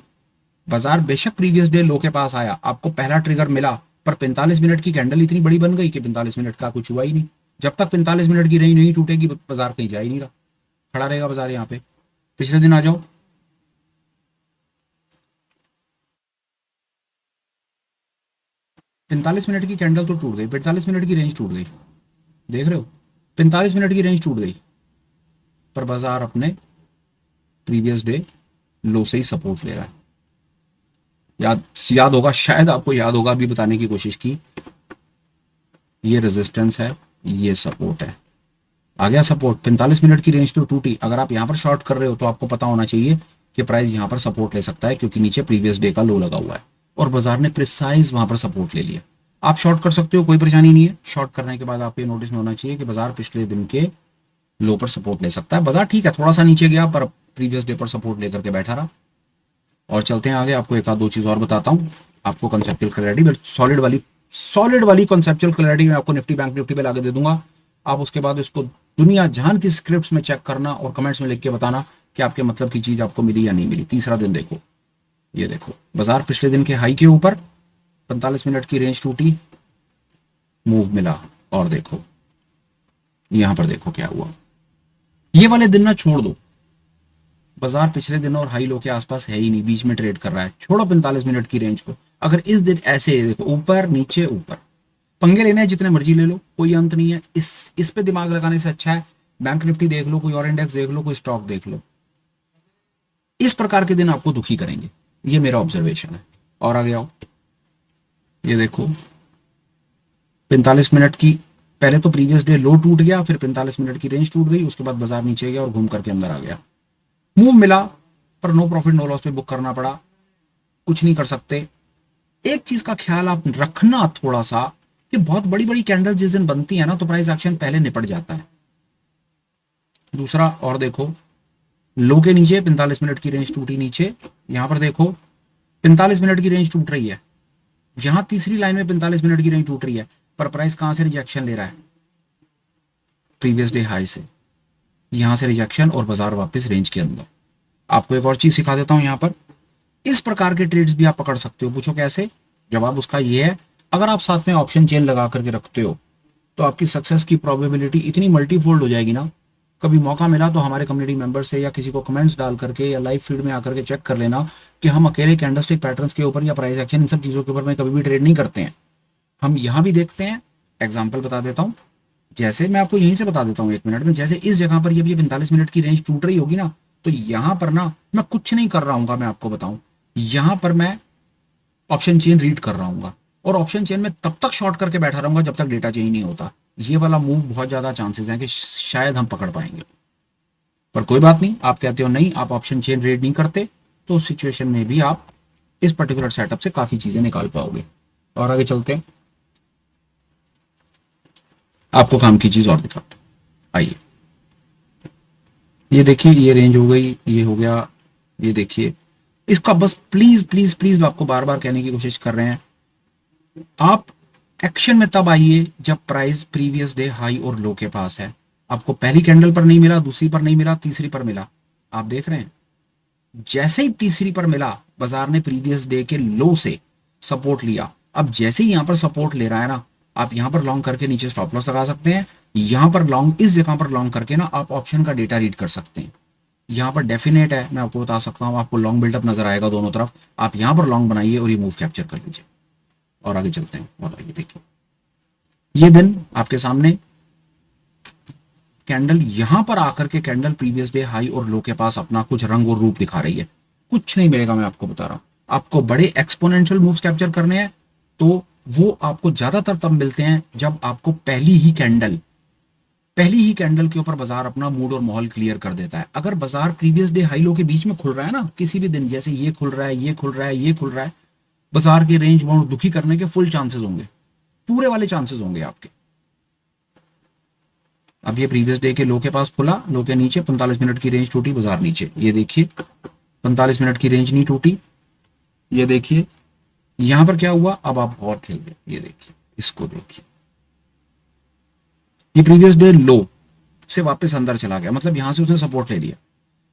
[SPEAKER 1] बाजार बेशक प्रीवियस डे लो के पास आया, आपको पहला ट्रिगर मिला, पर 45 मिनट की कैंडल इतनी बड़ी बन गई कि 45 मिनट का कुछ हुआ ही नहीं। जब तक 45 मिनट की रेंज नहीं टूटेगी बाजार कहीं जा ही नहीं रहा, खड़ा रहेगा बाजार यहाँ पे। पिछले दिन आ जाओ, 45 मिनट की कैंडल तो टूट गई, 45 मिनट की रेंज टूट गई, देख रहे हो, 45 मिनट की रेंज टूट गई, पर बाजार अपने प्रीवियस डे लो से ही सपोर्ट ले रहा है। याद याद होगा, शायद आपको याद होगा, अभी बताने की कोशिश की, ये रेजिस्टेंस है, ये सपोर्ट है, आ गया सपोर्ट। 45 मिनट की रेंज तो टूटी, अगर आप यहां पर शॉर्ट कर रहे हो तो आपको पता होना चाहिए कि प्राइस यहां पर सपोर्ट ले सकता है, क्योंकि नीचे प्रीवियस डे का लो लगा हुआ है और बाजार ने प्रिसाइज वहां पर सपोर्ट ले लिया। आप शॉर्ट कर सकते हो, कोई परेशानी नहीं है। शॉर्ट करने के बाद आपको ये नोटिस में होना चाहिए कि बाजार पिछले दिन के लो पर सपोर्ट ले सकता है। बाजार ठीक है, थोड़ा सा नीचे गया, पर प्रीवियस डे पर सपोर्ट लेकर के बैठा रहा। और चलते हैं आगे, आपको एक आध दो चीज और बताता हूं, आपको कंसेप्चुअल क्लैरिटी, सॉलिड वाली कंसेप्चुअल क्लैरिटी मैं आपको निफ्टी बैंक निफ्टी पे लाके दे दूंगा। आप उसके बाद इसको दुनिया जहान की स्क्रिप्ट्स में चेक करना और कमेंट्स में लिख के बताना कि आपके मतलब की चीज आपको मिली या नहीं मिली। तीसरा दिन देखो, ये देखो, बाजार पिछले दिन के हाई के ऊपर 45 मिनट की रेंज टूटी, मूव मिला, और देखो यहां पर देखो क्या हुआ। ये वाले दिन ना छोड़ दो, बाजार पिछले दिन और हाई लो के आसपास है ही नहीं, बीच में ट्रेड कर रहा है। छोड़ो 45 मिनट की रेंज को, अगर इस दिन ऐसे देखो ऊपर नीचे ऊपर, पंगे लेने हैं जितने मर्जी ले लो, कोई अंत नहीं है। इस पे दिमाग लगाने से अच्छा है बैंक निफ्टी देख लो, कोई और इंडेक्स देख लो, कोई स्टॉक देख लो। इस प्रकार के दिन आपको दुखी करेंगे, ये मेरा ऑब्जर्वेशन है। और आगे आओ, ये देखो 45 मिनट की, पहले तो प्रीवियस डे लो टूट गया, फिर 45 मिनट की रेंज टूट गई, उसके बाद बाजार नीचे गया और घूम करके अंदर आ गया। मूव मिला, पर नो प्रॉफिट नो लॉस पे बुक करना पड़ा, कुछ नहीं कर सकते। एक चीज का ख्याल आप रखना थोड़ा सा, कि बहुत बड़ी बड़ी कैंडल जिस दिन बनती है ना, तो प्राइस एक्शन पहले निपट जाता है। दूसरा, और देखो लो के नीचे 45 मिनट की रेंज टूटी नीचे, यहां पर देखो 45 मिनट की रेंज टूट रही है, यहां तीसरी लाइन में 45 मिनट की रेंज टूट रही है, पर प्राइस कहां से रिजेक्शन ले रहा है, प्रीवियस डे हाई से, यहां से रिजेक्शन और बाजार वापस रेंज के अंदर। आपको एक और चीज सिखा देता हूं, यहां पर इस प्रकार के ट्रेड्स भी आप पकड़ सकते हो। पूछो कैसे, जवाब उसका ये है, अगर आप साथ में ऑप्शन चेन लगा करके रखते हो तो आपकी सक्सेस की प्रोबेबिलिटी इतनी मल्टीफोल्ड हो जाएगी ना। कभी मौका मिला तो हमारे कम्युनिटी मेंबर से या किसी को कमेंट्स डाल करके या लाइव फीड में आकर के चेक कर लेना कि हम अकेले कैंडलस्टिक पैटर्न्स के ऊपर या प्राइस एक्शन इन सब चीजों के ऊपर में कभी भी ट्रेड नहीं करते हैं। हम यहाँ भी देखते हैं, एग्जाम्पल बता देता हूँ, जैसे मैं आपको यहीं से बता देता हूँ 1 मिनट में, जैसे इस जगह पर ये 45 मिनट की रेंज टूट रही होगी ना, तो यहाँ पर ना मैं कुछ नहीं कर रहा हूँ, मैं आपको बताऊं, यहाँ पर मैं ऑप्शन चेन रीड कर रहा हूँ और ऑप्शन चेन में तब तक शॉर्ट करके बैठा रहूंगा जब तक डेटा चेंज नहीं होता। ये वाला मूव बहुत ज्यादा चांसेस हैं कि शायद हम पकड़ पाएंगे, पर कोई बात नहीं। आप कहते हो नहीं आप ऑप्शन चेन रीड नहीं करते, तो उस सिचुएशन में भी आप इस पर्टिकुलर सेटअप से काफी चीजें निकाल पाओगे। और आगे चलते हैं, आपको काम की चीज और दिखाते हैं। आइए, ये देखिए, ये रेंज हो गई, ये हो गया, ये देखिए, इसका बस प्लीज प्लीज प्लीज आपको बार बार कहने की कोशिश कर रहे हैं, आप एक्शन में तब आइए जब प्राइस प्रीवियस डे हाई और लो के पास है। आपको पहली कैंडल पर नहीं मिला, दूसरी पर नहीं मिला, तीसरी पर मिला, आप देख रहे हैं, जैसे ही तीसरी पर मिला बाजार ने प्रीवियस डे के लो से सपोर्ट लिया। अब जैसे ही यहां पर सपोर्ट ले रहा है ना, आप यहां पर लॉन्ग करके नीचे स्टॉप लॉस लगा सकते हैं। यहां पर लॉन्ग, इस जगह पर लॉन्ग करके ना आप ऑप्शन का डेटा रीड कर सकते हैं। यहां पर डेफिनेट है, मैं आपको बता सकता हूं, आपको लॉन्ग बिल्डअप नजर आएगा दोनों तरफ। आप यहां पर लॉन्ग बनाइए और ये मूव कैप्चर कर लीजिए। और आगे चलते हैं, और आगे देखिए, ये दिन आपके सामने कैंडल यहां पर आकर के कैंडल प्रीवियस डे हाई और लो के पास अपना कुछ रंग और रूप दिखा रही है। कुछ नहीं मिलेगा, मैं आपको बता रहा हूं। आपको बड़े एक्सपोनेंशियल मूव्स कैप्चर करने हैं तो वो आपको ज्यादातर तब मिलते हैं जब आपको पहली ही कैंडल के ऊपर बाजार अपना मूड और माहौल क्लियर कर देता है। अगर बाजार प्रीवियस डे हाई लो के बीच में खुल रहा है ना, किसी भी दिन, जैसे ये खुल रहा है, ये खुल रहा है, ये खुल रहा है, बाजार के रेंज बाउंड दुखी करने के फुल चांसेस होंगे, पूरे वाले चांसेस होंगे आपके। अब ये प्रीवियस डे के लो के पास खुला, लो के नीचे 45 मिनट की रेंज टूटी, बाजार नीचे, ये देखिए 45 मिनट की रेंज नहीं टूटी, ये देखिए यहां पर क्या हुआ। अब आप और खेल गए, ये देखिए, इसको देखिए, ये प्रीवियस डे लो से वापस अंदर चला गया, मतलब यहां से उसने सपोर्ट ले लिया।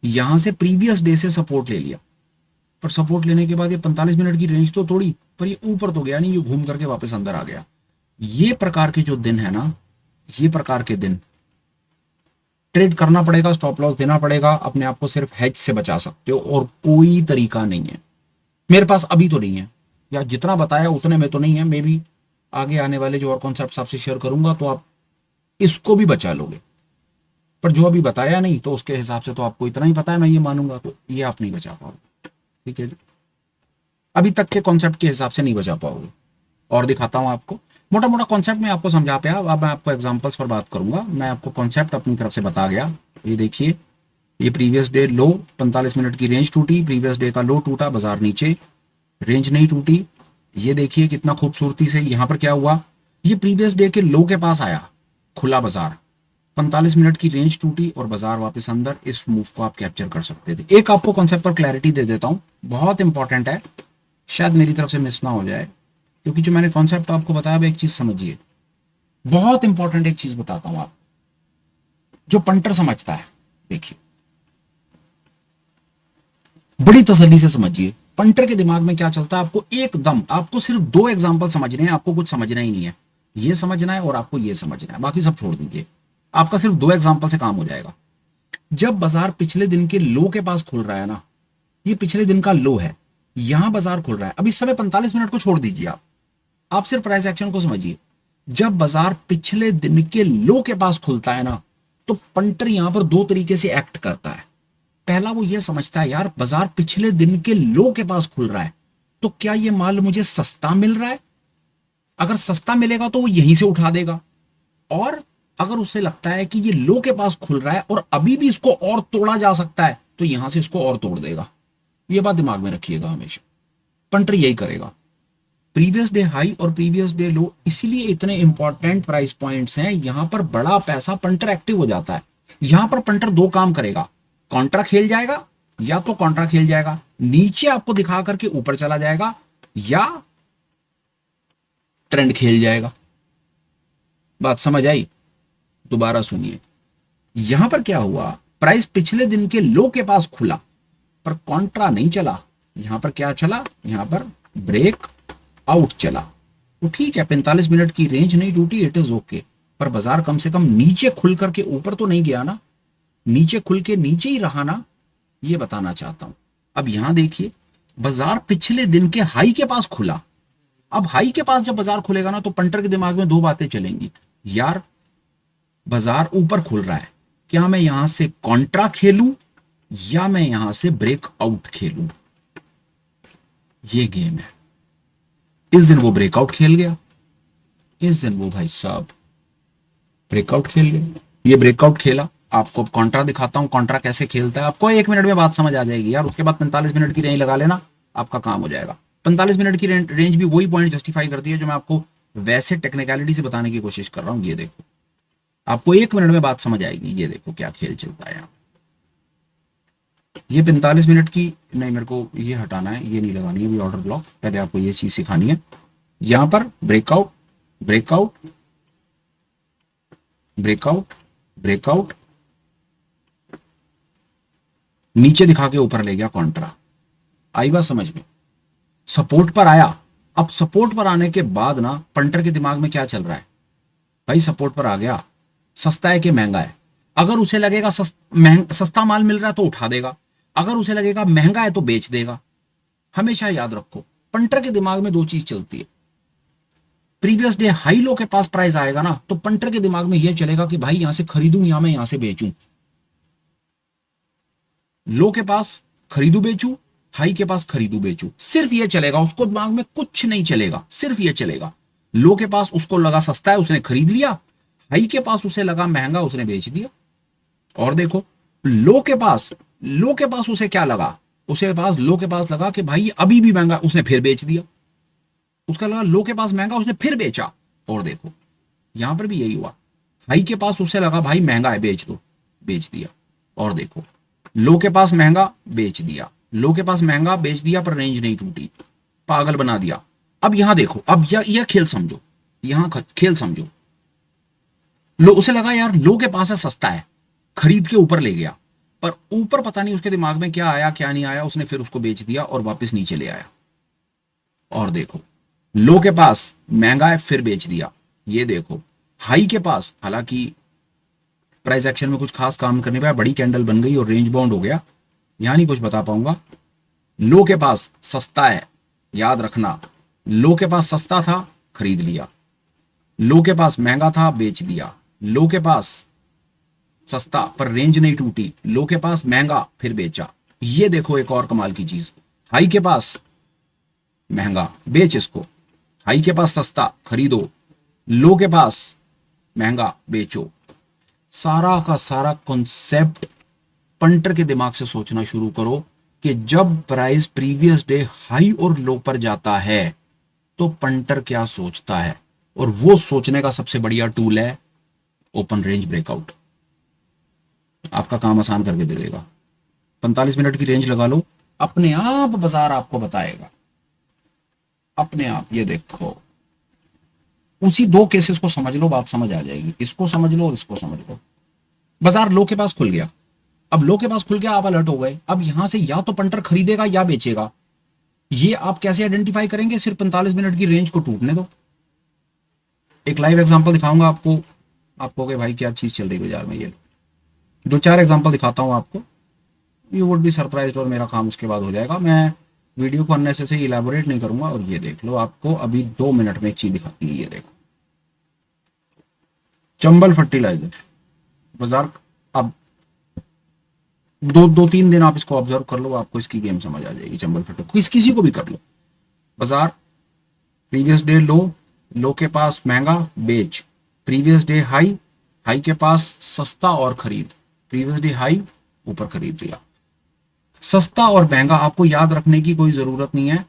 [SPEAKER 1] यहां से प्रीवियस डे से सपोर्ट ले लिया, पर सपोर्ट लेने के बाद ये 45 मिनट की रेंज तो तोड़ी, पर ये ऊपर तो गया नहीं, ये घूम करके वापस अंदर आ गया। ये प्रकार के जो दिन है ना, ये प्रकार के दिन ट्रेड करना पड़ेगा, स्टॉप लॉस देना पड़ेगा, अपने आप को सिर्फ हेज से बचा सकते हो और कोई तरीका नहीं है। मेरे पास अभी तो नहीं है, या जितना बताया उतने में तो नहीं है, मे बी आगे आने वाले जो और कॉन्सेप्ट आपसे शेयर करूंगा तो आप इसको भी बचा लोगे, पर जो अभी बताया नहीं तो उसके हिसाब से तो आपको इतना ही पता है, मैं ये मानूंगा, तो ये आप नहीं बचा पाओगे। ठीक है, अभी तक के कॉन्सेप्ट के हिसाब से नहीं बचा पाओगे। और दिखाता हूं आपको, मोटा मोटा कॉन्सेप्ट में आपको समझा पाया। अब मैं आपको एग्जांपल्स पर बात करूंगा। मैं आपको कॉन्सेप्ट अपनी तरफ से बता गया। ये देखिए, ये प्रीवियस डे लो 45 मिनट की रेंज टूटी, प्रीवियस डे का लो टूटा, बाजार नीचे, रेंज नहीं टूटी। ये देखिए कितना खूबसूरती से यहां पर क्या हुआ, ये प्रीवियस डे के लो के पास आया, खुला बाजार, 45 मिनट की रेंज टूटी और बाजार वापस अंदर। इस मूव को आप कैप्चर कर सकते थे। एक आपको कॉन्सेप्ट पर क्लैरिटी दे देता हूं, बहुत इंपॉर्टेंट है, शायद मेरी तरफ से मिस ना हो जाए, क्योंकि जो मैंने कॉन्सेप्ट आपको बताया, अब एक चीज समझिए, बहुत इंपॉर्टेंट एक चीज बताता हूं आप, जो पंटर समझता है, देखिए बड़ी तसल्ली से समझिए पंटर के दिमाग में क्या चलता है। आपको एकदम, आपको सिर्फ 2 एग्जांपल समझने हैं, आपको कुछ समझना ही नहीं है, ये समझना है और आपको ये समझना है, बाकी सब छोड़ दीजिए। आपका सिर्फ 2 एग्जांपल से काम हो जाएगा। जब बाजार पिछले दिन के लो के पास खुल रहा है ना, ये पिछले दिन का लो है, यहां बाजार खुल रहा है, अब इस समय 45 मिनट को छोड़ दीजिए, आप सिर्फ प्राइस एक्शन को समझिए। जब बाजार पिछले दिन के लो के पास खुलता है ना, तो पंटर यहां पर 2 तरीके से एक्ट करता है। पहला, वो ये समझता है यार बाजार पिछले दिन के लो के पास खुल रहा है, तो क्या ये माल मुझे सस्ता मिल रहा है? अगर सस्ता मिलेगा तो वो यहीं से उठा देगा। और अगर उसे लगता है कि ये लो के पास खुल रहा है और अभी भी इसको और तोड़ा जा सकता है, तो यहां से इसको और तोड़ देगा। ये बात दिमाग में रखिएगा हमेशा, पंटर यही करेगा। प्रीवियस डे हाई और प्रीवियस डे लो इसीलिए इतने इंपॉर्टेंट प्राइस पॉइंट्स हैं। यहां पर बड़ा पैसा पंटर एक्टिव हो जाता है। यहां पर पंटर 2 काम करेगा, कॉन्ट्रा खेल जाएगा, या तो कॉन्ट्रा खेल जाएगा, नीचे आपको दिखा करके ऊपर चला जाएगा, या ट्रेंड खेल जाएगा। बात समझ आई? दोबारा सुनिए, यहां पर क्या हुआ, प्राइस पिछले दिन के लो के पास खुला, पर कॉन्ट्रा नहीं चला। यहां पर क्या चला, यहां पर ब्रेक आउट चला। तो ठीक है, 45 मिनट की रेंज नहीं टूटी, इट इज ओके, पर बाजार कम से कम नीचे खुल करके ऊपर तो नहीं गया ना, नीचे खुल के नीचे ही रहा ना, ये बताना चाहता हूं। अब यहां देखिए, बाजार पिछले दिन के हाई के पास खुला। अब हाई के पास जब बाजार खुलेगा ना, तो पंटर के दिमाग में 2 बातें चलेंगी, यार बाजार ऊपर खुल रहा है, क्या मैं यहां से कॉन्ट्रा खेलूं या मैं यहां से ब्रेकआउट खेलूं? ये गेम है। इस दिन वो ब्रेकआउट खेल गया, इस दिन वो भाई साहब ब्रेकआउट खेल गया। ये ब्रेकआउट खेला, आपको कॉन्ट्रा दिखाता हूं, कॉन्ट्रा कैसे खेलता है, आपको 1 मिनट में बात समझ आ जाएगी यार। उसके बाद 45 मिनट की रेंज लगा लेना, आपका काम हो जाएगा। 45 मिनट की रेंज भी वही पॉइंट जस्टिफाई करती है जो मैं आपको वैसे टेक्निकलिटी से बताने की कोशिश कर रहा हूं। ये देखो, आपको 1 मिनट में बात समझ आएगी। ये देखो क्या खेल चलता है यहाँ। ये 45 मिनट की नहीं, मेरे को ये हटाना है, ये नहीं लगानी है अभी ऑर्डर ब्लॉक, पहले आपको ये चीज सिखानी है। यहां पर ब्रेकआउट ब्रेकआउट ब्रेकआउट ब्रेकआउट, नीचे दिखा के ऊपर ले गया कॉन्ट्रा। आई बात समझ में? सपोर्ट पर आया। अब सपोर्ट पर आने के बाद ना, पंटर के दिमाग में क्या चल रहा है, भाई सपोर्ट पर आ गया, सस्ता है कि महंगा है? अगर उसे लगेगा सस्ता माल मिल रहा है तो उठा देगा, अगर उसे लगेगा महंगा है तो बेच देगा। हमेशा याद रखो, पंटर के दिमाग में 2 चीज चलती है। प्रीवियस डे हाई लो के पास प्राइस आएगा ना, तो पंटर के दिमाग में यह चलेगा कि भाई यहां से खरीदूं या मैं यहां से बेचूं। लो के पास खरीदू बेचू, हाई के पास खरीदू बेचू, सिर्फ ये चलेगा। उसको दिमाग में कुछ नहीं चलेगा, सिर्फ ये चलेगा। लो के पास उसको लगा सस्ता है, उसने खरीद लिया, हाई के पास उसे लगा महंगा, उसने बेच दिया। और देखो, लो के पास उसे क्या लगा, उसे पास लो के पास लगा कि भाई अभी भी महंगा, उसने फिर बेच दिया। उसका लगा लो के पास महंगा, उसने फिर बेचा। और देखो यहां पर भी यही हुआ, हाई के पास उसे लगा भाई महंगा है, बेच दो, बेच दिया। और देखो, लो के पास महंगा, बेच दिया, लो के पास महंगा, बेच दिया, पर रेंज नहीं टूटी, पागल बना दिया। अब यहां देखो, अब यह खेल समझो, यहां खेल समझो। लो उसे लगा यार लो के पास है, सस्ता है, खरीद के ऊपर ले गया। पर ऊपर पता नहीं उसके दिमाग में क्या आया क्या नहीं आया, उसने फिर उसको बेच दिया और वापस नीचे ले आया। और देखो लो के पास महंगा है फिर बेच दिया, ये देखो हाई के पास, हालांकि प्राइस एक्शन में कुछ खास काम करने पाया, बड़ी कैंडल बन गई और रेंज बाउंड हो गया, यहां नहीं कुछ बता पाऊंगा। लो के पास सस्ता है, याद रखना, लो के पास सस्ता था खरीद लिया, लो के पास महंगा था बेच दिया, लो के पास सस्ता पर रेंज नहीं टूटी, लो के पास महंगा फिर बेचा। ये देखो एक और कमाल की चीज, हाई के पास महंगा बेच इसको, हाई के पास सस्ता खरीदो, लो के पास महंगा बेचो। सारा का सारा कॉन्सेप्ट पंटर के दिमाग से सोचना शुरू करो कि जब प्राइस प्रीवियस डे हाई और लो पर जाता है तो पंटर क्या सोचता है, और वो सोचने का सबसे बढ़िया टूल है ओपन रेंज ब्रेकआउट। आपका काम आसान करके दे देगा। 45 मिनट की रेंज लगा लो, अपने आप बाजार आपको बताएगा, अपने आप। ये देखो उसी दो केसेस को समझ लो, बात समझ आ जाएगी। इसको समझ लो और इसको समझ लो। बाजार लो के पास खुल गया, अब लो के पास खुल गया, आप अलर्ट हो गए। अब यहां से या तो पंटर खरीदेगा या बेचेगा, ये आप कैसे आइडेंटिफाई करेंगे? सिर्फ 45 मिनट की रेंज को टूटने दो। एक लाइव एग्जांपल दिखाऊंगा आपको, आपको कि भाई क्या चीज चल रही है बाजार में। ये दो चार एग्जांपल दिखाता हूं आपको, यू वुड बी सरप्राइज्ड, और मेरा काम उसके बाद हो जाएगा। मैं वीडियो को अननेसेसरी इलैबोरेट नहीं करूंगा। और ये देख लो, आपको अभी 2 मिनट में एक चीज दिखाती है। ये देखो चंबल फर्टिलाइजर बाजार, अब दो तीन दिन आप इसको ऑब्जर्व कर लो, आपको इसकी गेम समझ आ जाएगी। चंबल फर्टिलाइजर किसी को भी कर लो, बाजार प्रीवियस डे लो, लो के पास महंगा बेच, प्रीवियस डे हाई, हाई के पास सस्ता और खरीद, प्रीवियस डे हाई ऊपर खरीद लिया। सस्ता और महंगा आपको याद रखने की कोई जरूरत नहीं है।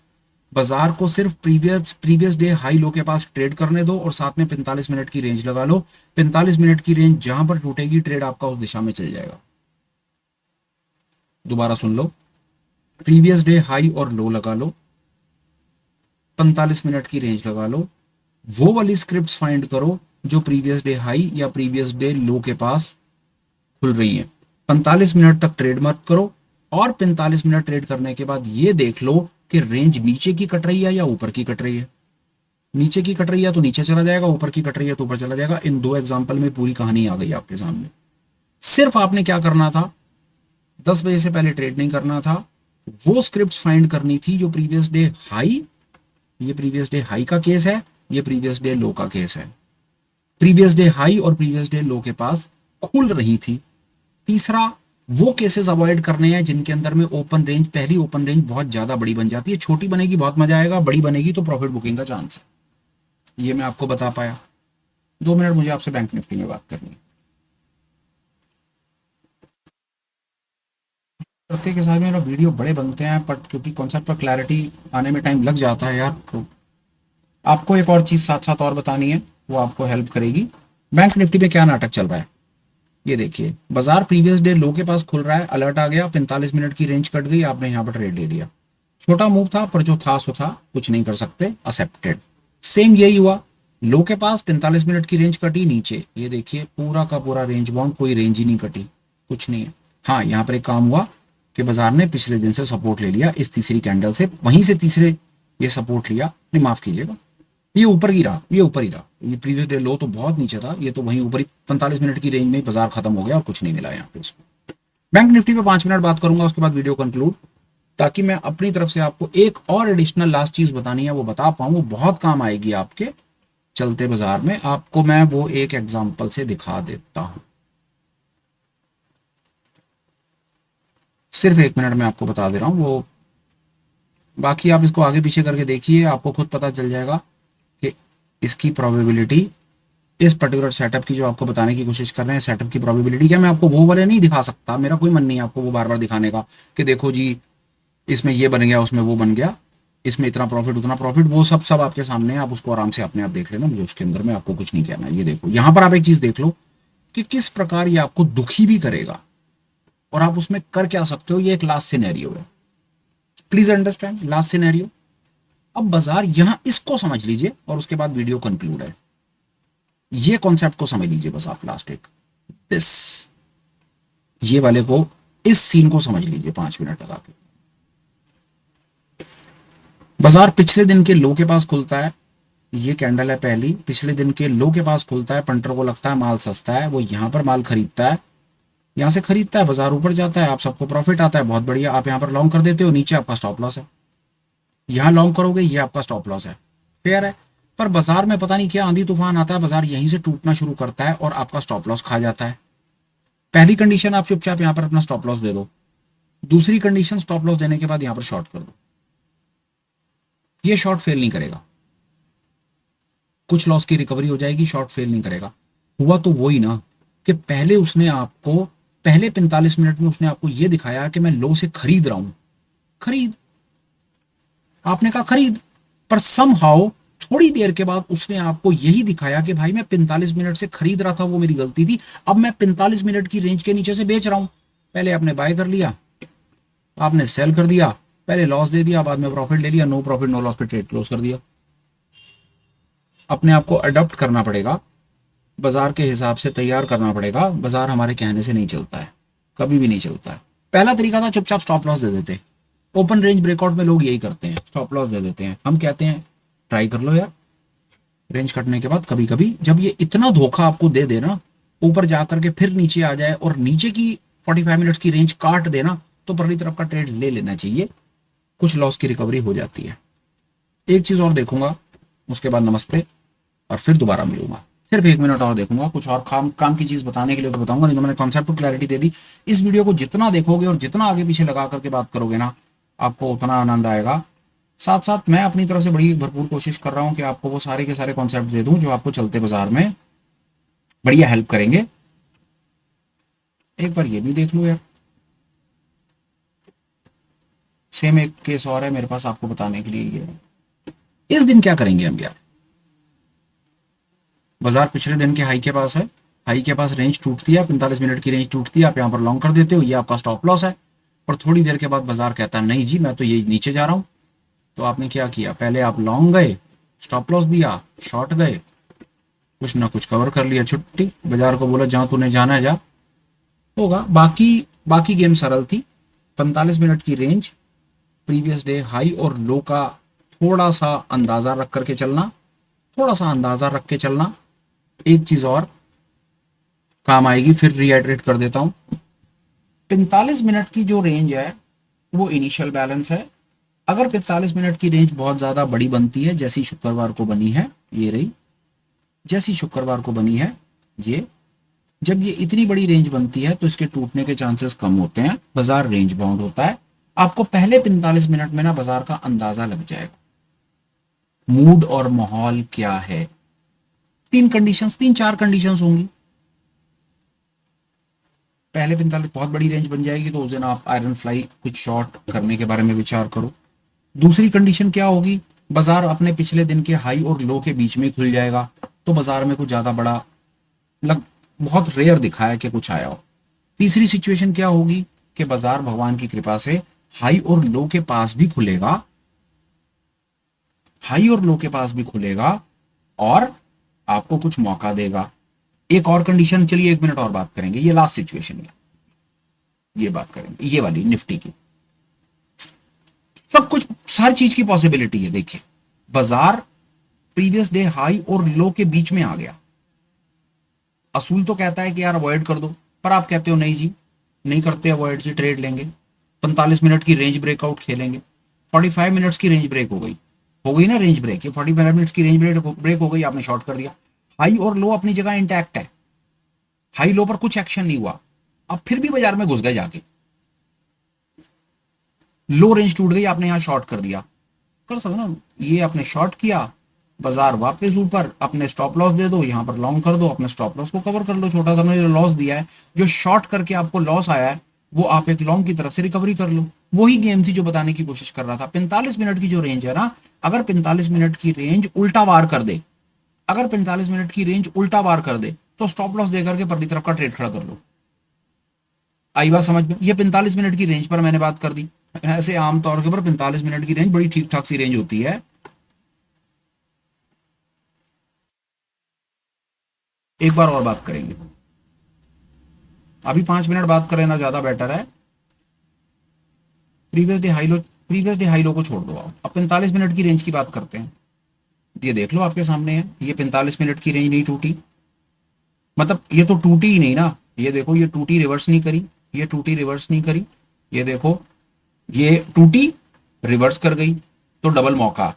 [SPEAKER 1] बाजार को सिर्फ प्रीवियस डे हाई लो के पास ट्रेड करने दो और साथ में 45 मिनट की रेंज लगा लो। 45 मिनट की रेंज जहां पर टूटेगी ट्रेड आपका उस दिशा में चल जाएगा। दोबारा सुन लो, प्रीवियस डे हाई और लो लगा लो, 45 मिनट की रेंज लगा लो, वो वाली स्क्रिप्ट्स फाइंड करो जो प्रीवियस डे हाई या प्रीवियस डे लो के पास खुल रही हैं। 45 मिनट तक ट्रेड मत करो, और 45 मिनट ट्रेड करने के बाद ये देख लो कि रेंज नीचे की कट रही है या ऊपर की कट रही है। नीचे की कट रही है तो नीचे चला जाएगा, ऊपर की कट रही है तो ऊपर चला जाएगा। इन दो एग्जांपल में पूरी कहानी आ गई आपके सामने। सिर्फ आपने क्या करना था, 10 बजे से पहले ट्रेड नहीं करना था, वो स्क्रिप्ट फाइंड करनी थी जो प्रीवियस डे हाई, ये प्रीवियस डे हाई का केस है, ये प्रीवियस डे लो का केस है। प्रीवियस डे हाई और प्रीवियस डे लो के पास खुल रही थी। तीसरा, वो केसेस अवॉइड करने हैं जिनके अंदर में ओपन रेंज, पहली ओपन रेंज बहुत ज्यादा बड़ी बन जाती है। छोटी बनेगी बहुत मजा आएगा, बड़ी बनेगी तो प्रॉफिट बुकिंग का चांस है। ये मैं आपको बता पाया। 2 मिनट मुझे आपसे बैंक निफ्टी में बात करनी है। करते के साथ मेरा वीडियो बड़े बनते हैं, बट क्योंकि कॉन्सेप्ट पर क्लैरिटी आने में टाइम लग जाता है यार, तो आपको एक और चीज साथ साथ और बतानी है, वो आपको हेल्प करेगी। बैंक निफ्टी में क्या नाटक चल रहा है ये देखिए। बाजार प्रीवियस डे लो के पास खुल रहा है, अलर्ट आ गया, 45 मिनट की रेंज कट गई, आपने यहां पर ट्रेड ले लिया। छोटा मूव था पर जो था सो था, कुछ नहीं कर सकते, एक्सेप्टेड। सेम यही हुआ, लो के पास 45 मिनट की रेंज कटी नीचे, ये देखिए पूरा का पूरा रेंज बाउंड, कोई रेंज ही नहीं कटी, कुछ नहीं है। हाँ, यहाँ पर एक काम हुआ कि बाजार ने पिछले दिन से सपोर्ट ले लिया, इस तीसरी कैंडल से, वहीं से तीसरे ये सपोर्ट लिया, नहीं माफ कीजिएगा, ये ऊपर ही रहा, ये ऊपर ही रहा। ये प्रीवियस डे लो तो बहुत नीचे था, ये तो वहीं ऊपर ही 45 मिनट की रेंज में ही बाजार खत्म हो गया और कुछ नहीं मिला यहाँ पे उसको। बैंक निफ्टी पे 5 मिनट बात करूंगा, उसके बाद वीडियो कंक्लूड, ताकि मैं अपनी तरफ से आपको एक और एडिशनल लास्ट चीज बतानी है, वो बता पाऊं, वो बहुत काम आएगी आपके चलते बाजार में। आपको मैं वो एक एग्जाम्पल से दिखा देता हूं, सिर्फ 1 मिनट में आपको बता दे रहा हूं वो, बाकी आप इसको आगे पीछे करके देखिए, आपको खुद पता चल जाएगा कि इसकी प्रोबेबिलिटी, इस पर्टिकुलर सेटअप की जो आपको बताने की कोशिश कर रहे हैं, सेटअप की प्रोबेबिलिटी क्या, मैं आपको वो वाले नहीं दिखा सकता, मेरा कोई मन नहीं है आपको वो बार बार दिखाने का कि देखो जी इसमें ये बन गया, उसमें वो बन गया, इसमें इतना प्रॉफिट उतना प्रॉफिट, वो सब आपके सामने है, आप उसको आराम से अपने आप देख लेना, मुझे उसके अंदर में आपको कुछ नहीं कहना है। ये देखो यहाँ पर आप एक चीज देख लो कि किस प्रकार ये आपको दुखी भी करेगा और आप उसमें कर क्या सकते हो। ये एक लास्ट सिनेरियो है, प्लीज अंडरस्टैंड, लास्ट सिनेरियो। अब बाजार यहां इसको समझ लीजिए और उसके बाद वीडियो कंक्लूड है। ये कॉन्सेप्ट को समझ लीजिए बस आप, लास्ट एक दिस, ये वाले को इस सीन को समझ लीजिए 5 मिनट लगा के। बाजार पिछले दिन के लो के पास खुलता है, ये कैंडल है पहली, पिछले दिन के लो के पास खुलता है, पंटर को लगता है माल सस्ता है, वो यहां पर माल खरीदता है, यहां से खरीदता है, बाजार ऊपर जाता है, आप सबको प्रॉफिट आता है, बहुत बढ़िया, आप यहां पर लॉन्ग कर देते हो, नीचे आपका स्टॉप लॉस है, यहां लॉन्ग करोगे, ये आपका स्टॉप लॉस है, फेयर है। पर बाजार में पता नहीं क्या आंधी तूफान आता है, बाजार यहीं से टूटना शुरू करता है और आपका स्टॉप लॉस खा जाता है। पहली कंडीशन, आप चुपचाप यहां पर अपना स्टॉप लॉस दे दो। दूसरी कंडीशन, स्टॉप लॉस देने के बाद यहां पर शॉर्ट कर दो, ये शॉर्ट फेल नहीं करेगा, कुछ लॉस की रिकवरी हो जाएगी, शॉर्ट फेल नहीं करेगा। हुआ तो वही ना कि पहले उसने आपको, पहले 45 मिनट में उसने आपको यह दिखाया कि मैं लो से खरीद रहा हूं, खरीद, आपने कहा खरीद, पर समहाउ थोड़ी देर के बाद उसने आपको यही दिखाया कि भाई मैं 45 मिनट से खरीद रहा था, वो मेरी गलती थी, अब मैं 45 मिनट की रेंज के नीचे से बेच रहा हूं। पहले आपने बाय कर लिया, आपने सेल कर दिया, पहले लॉस दे दिया, बाद में प्रॉफिट ले लिया, नो प्रॉफिट नो लॉस पे ट्रेड क्लोज कर दिया। अपने आप को अडॉप्ट करना पड़ेगा, बाजार के हिसाब से तैयार करना पड़ेगा, बाजार हमारे कहने से नहीं चलता है, कभी भी नहीं चलता है। पहला तरीका था चुपचाप स्टॉप लॉस दे देते, ओपन रेंज ब्रेकआउट में लोग यही करते हैं, स्टॉप लॉस दे देते हैं। हम कहते हैं ट्राई कर लो यार, रेंज कटने के बाद कभी कभी जब ये इतना धोखा आपको दे देना, ऊपर जाकर के फिर नीचे आ जाए और नीचे की 45 मिनट्स की रेंज काट देना, तो पहली तरफ का ट्रेड ले लेना चाहिए, कुछ लॉस की रिकवरी हो जाती है। एक चीज और देखूंगा, उसके बाद नमस्ते, और फिर दोबारा मिलूंगा, सिर्फ 1 मिनट और देखूंगा, कुछ और काम की चीज बताने के लिए तो बताऊंगा, नहीं तो मैंने कॉन्सेप्ट को क्लैरिटी दे दी। इस वीडियो को जितना देखोगे और जितना आगे पीछे लगा करके बात करोगे ना, आपको उतना आनंद आएगा। साथ साथ मैं अपनी तरफ से बड़ी भरपूर कोशिश कर रहा हूं कि आपको वो सारे के सारे कॉन्सेप्ट दे दूं जो आपको चलते बाजार में बढ़िया हेल्प करेंगे। एक बार ये भी देख लो यार, सेम एक केस और है मेरे पास आपको बताने के लिए। ये इस दिन क्या करेंगे हम यार, बाजार पिछले दिन के हाई के पास है, हाई के पास रेंज टूटती है, 45 मिनट की रेंज टूटती है, आप यहां पर लॉन्ग कर देते हो, ये आपका स्टॉप लॉस है। और थोड़ी देर के बाद बाजार कहता है नहीं जी मैं तो ये नीचे जा रहा हूं, तो आपने क्या किया, पहले आप लॉन्ग गए, स्टॉप लॉस दिया, शॉर्ट गए, कुछ ना कुछ कवर कर लिया, छुट्टी, बाजार को बोला जहां तूने जाना है जा, होगा। बाकी बाकी गेम सरल थी, 45 मिनट की रेंज, प्रीवियस डे हाई और लो का थोड़ा सा अंदाजा रख करके चलना, थोड़ा सा अंदाजा रख के चलना। एक चीज और काम आएगी, फिर रीहाइड्रेट कर देता हूं, 45 मिनट की जो रेंज है वो इनिशियल बैलेंस है। अगर 45 मिनट की रेंज बहुत ज्यादा बड़ी बनती है, जैसी शुक्रवार को बनी है, ये रही, जैसी शुक्रवार को बनी है ये, जब ये इतनी बड़ी रेंज बनती है तो इसके टूटने के चांसेस कम होते हैं, बाजार रेंज बाउंड होता है। आपको पहले 45 मिनट में ना बाजार का अंदाजा लग जाएगा, मूड और माहौल क्या है। तीन कंडीशंस, 3-4 कंडीशंस होंगी। पहले 45 बहुत बड़ी रेंज बन जाएगी तो उस दिन आप आयरन फ्लाई कुछ शॉर्ट करने के बारे में विचार करो। दूसरी कंडीशन क्या होगी, बाजार अपने पिछले दिन के हाई और लो के बीच में खुल जाएगा, तो बाजार में कुछ ज्यादा बड़ा लग, बहुत रेयर दिखा है कि कुछ आया हो। तीसरी सिचुएशन क्या होगी कि बाजार भगवान की कृपा से हाई और लो के पास भी खुलेगा, हाई और लो के पास भी खुलेगा और आपको कुछ मौका देगा। एक और कंडीशन, चलिए 1 मिनट और बात करेंगे, ये लास्ट सिचुएशन है, ये बात करेंगे, ये वाली निफ्टी की। सब कुछ, हर चीज की पॉसिबिलिटी है। देखिए बाजार प्रीवियस डे हाई और लो के बीच में आ गया, असूल तो कहता है कि यार अवॉइड कर दो, पर आप कहते हो नहीं जी नहीं करते अवॉइड जी, ट्रेड लेंगे, 45 मिनट की रेंज ब्रेकआउट खेलेंगे। 45 मिनट्स की रेंज ब्रेक हो गई ना रेंज ब्रेक, ये 45 मिनट्स की रेंज ब्रेक हो गई, आपने शॉर्ट कर दिया। हाई और लो अपनी जगह इंटैक्ट है, हाई लो पर कुछ एक्शन नहीं हुआ, अब फिर भी बाजार में घुस गए जाके, लो रेंज टूट गई, आपने यहां शॉर्ट कर दिया, कर सकते ना, ये आपने शॉर्ट किया, बाजार वापस ऊपर, अपने स्टॉप लॉस दे दो, यहां पर लॉन्ग कर दो, अपने स्टॉप लॉस को कवर कर लो, छोटा सा जो लॉस दिया है, जो शॉर्ट करके आपको लॉस आया है, वो आप एक लॉन्ग की तरफ से रिकवरी कर लो। वही गेम थी जो बताने की कोशिश कर रहा था। 45 मिनट की जो रेंज है ना, अगर 45 मिनट की रेंज उल्टा वार कर दे, अगर 45 मिनट की रेंज उल्टा वार कर दे, तो स्टॉप लॉस देकर के पहली तरफ का ट्रेड खड़ा कर लो। आई बात समझ में, ये 45 मिनट की रेंज पर मैंने बात कर दी। ऐसे आमतौर के ऊपर 45 मिनट की रेंज बड़ी ठीक ठाक सी रेंज होती है। एक बार और बात करेंगे, अभी 5 मिनट बात कर लेना ज्यादा बेटर है। प्रीवियस डे हाई लो को छोड़ दो आप। अब 45 मिनट की रेंज की बात करते हैं। ये देख लो आपके सामने है, ये 45 मिनट की रेंज नहीं टूटी, मतलब ये तो टूटी ही नहीं ना। ये देखो, ये टूटी रिवर्स नहीं करी, ये टूटी रिवर्स नहीं करी, ये देखो ये टूटी रिवर्स कर गई, तो डबल मौका।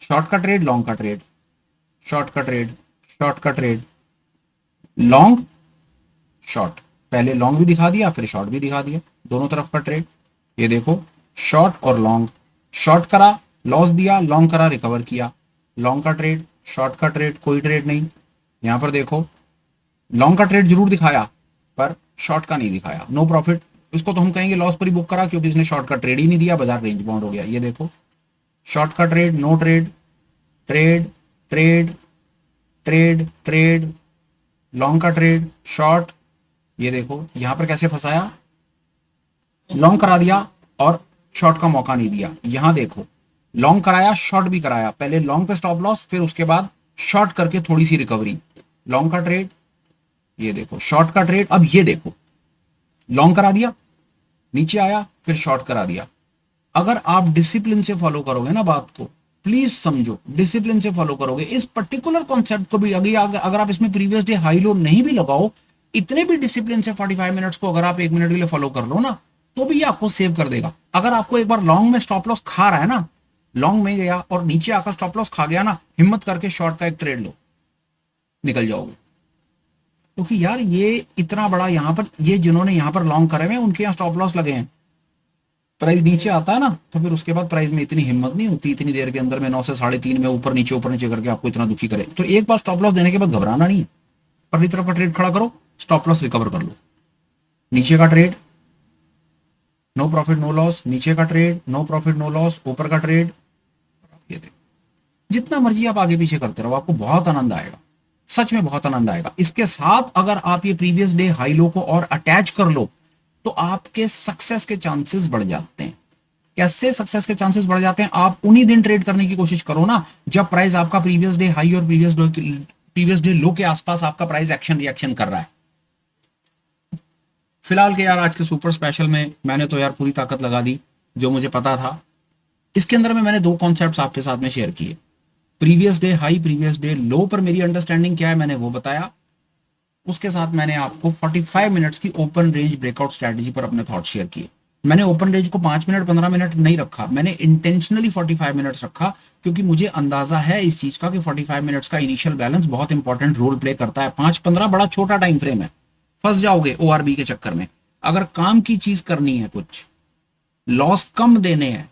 [SPEAKER 1] शॉर्ट का ट्रेड, लॉन्ग का ट्रेड, शॉर्ट का ट्रेड, शॉर्ट का ट्रेड, लॉन्ग शॉर्ट, पहले लॉन्ग भी दिखा दिया फिर शॉर्ट भी दिखा दिया, दोनों तरफ का ट्रेड। ये देखो शॉर्ट और लॉन्ग, शॉर्ट करा लॉस दिया, लॉन्ग करा रिकवर किया, लॉन्ग का ट्रेड, शॉर्ट का ट्रेड कोई ट्रेड नहीं। यहां पर देखो लॉन्ग का ट्रेड जरूर दिखाया पर शॉर्ट का नहीं दिखाया, नो प्रॉफिट। इसको तो हम कहेंगे लॉस पर ही बुक करा, क्योंकि इसने शॉर्ट का ट्रेड ही नहीं दिया, बाजार रेंज बाउंड हो गया। ये देखो शॉर्ट का trade, no trade, trade trade trade trade, long का ट्रेड, शॉर्ट। ये देखो यहां पर कैसे फंसाया, लॉन्ग करा दिया और शॉर्ट का मौका नहीं दिया। यहां देखो लॉन्ग कराया, शॉर्ट भी कराया, पहले लॉन्ग पे स्टॉप लॉस, फिर उसके बाद शॉर्ट करके थोड़ी सी रिकवरी, लॉन्ग का ट्रेड, ये देखो शॉर्ट का ट्रेड। अब ये देखो लॉन्ग करा दिया, नीचे आया, फिर शॉर्ट करा दिया। अगर आप डिसिप्लिन से फॉलो करोगे ना बात को, प्लीज समझो, डिसिप्लिन से फॉलो करोगे इस पर्टिकुलर कॉन्सेप्ट को भी, अगर आप इसमें प्रीवियस डे हाई लो नहीं भी लगाओ, इतने भी डिसिप्लिन से 45 मिनट्स को अगर आप 1 मिनट के लिए फॉलो कर लो ना, तो भी ये आपको सेव कर देगा। अगर आपको एक बार लॉन्ग में स्टॉप लॉस खा रहा है ना, लॉन्ग में गया और नीचे आकर स्टॉप लॉस खा गया ना, हिम्मत करके शॉर्ट का एक ट्रेड लो, निकल जाओगे। क्योंकि यार ये इतना बड़ा यहां पर, ये जिन्होंने यहां पर लॉन्ग करे हुए हैं उनके यहां स्टॉप लॉस लगे हैं, प्राइस नीचे आता है ना, तो फिर उसके बाद प्राइस में इतनी हिम्मत नहीं होती इतनी देर के अंदर में 9 से 3.5 में ऊपर नीचे करके आपको इतना दुखी करे। तो एक बार स्टॉप लॉस देने के बाद घबराना नहीं है, पहली तरफ का ट्रेड खड़ा करो, स्टॉप लॉस रिकवर कर लो, नीचे का trade no profit no loss, नीचे का trade no profit no loss, ऊपर का ट्रेड। ये देखो जितना मर्जी आप आगे पीछे करते रहो, आपको बहुत आनंद आएगा, सच में बहुत आनंद आएगा। इसके साथ अगर आप ये प्रीवियस डे हाई लो को और अटैच कर लो, तो आपके सक्सेस के चांसेस बढ़ जाते हैं। कैसे सक्सेस के चांसेस बढ़ जाते हैं? आप उन्हीं दिन ट्रेड करने की कोशिश करो ना जब प्राइस आपका प्रीवियस डे हाई और प्रीवियस डे लो के आसपास आपका प्राइस एक्शन रिएक्शन कर रहा है। फिलहाल के यार आज के सुपर स्पेशल में मैंने तो यार पूरी ताकत लगा दी जो मुझे पता था। इसके अंदर में मैंने 2 कॉन्सेप्ट्स आपके साथ में शेयर किए, previous day high, previous day लो पर मेरी अंडरस्टैंडिंग क्या है मैंने वो बताया। उसके साथ मैंने आपको 45 मिनट्स की ओपन रेंज ब्रेकआउट स्ट्रेटजी पर अपने थॉट शेयर किए। मैंने ओपन रेंज को 5 मिनट 15 मिनट नहीं रखा, मैंने इंटेंशनली 45 मिनट्स रखा, क्योंकि मुझे अंदाजा है इस चीज का कि 45 मिनट्स का इनिशियल बैलेंस बहुत इंपॉर्टेंट रोल प्ले करता है। 5-15 बड़ा छोटा टाइम फ्रेम है, फंस जाओगे ओआरबी के चक्कर में। अगर काम की चीज करनी है, कुछ लॉस कम देने हैं,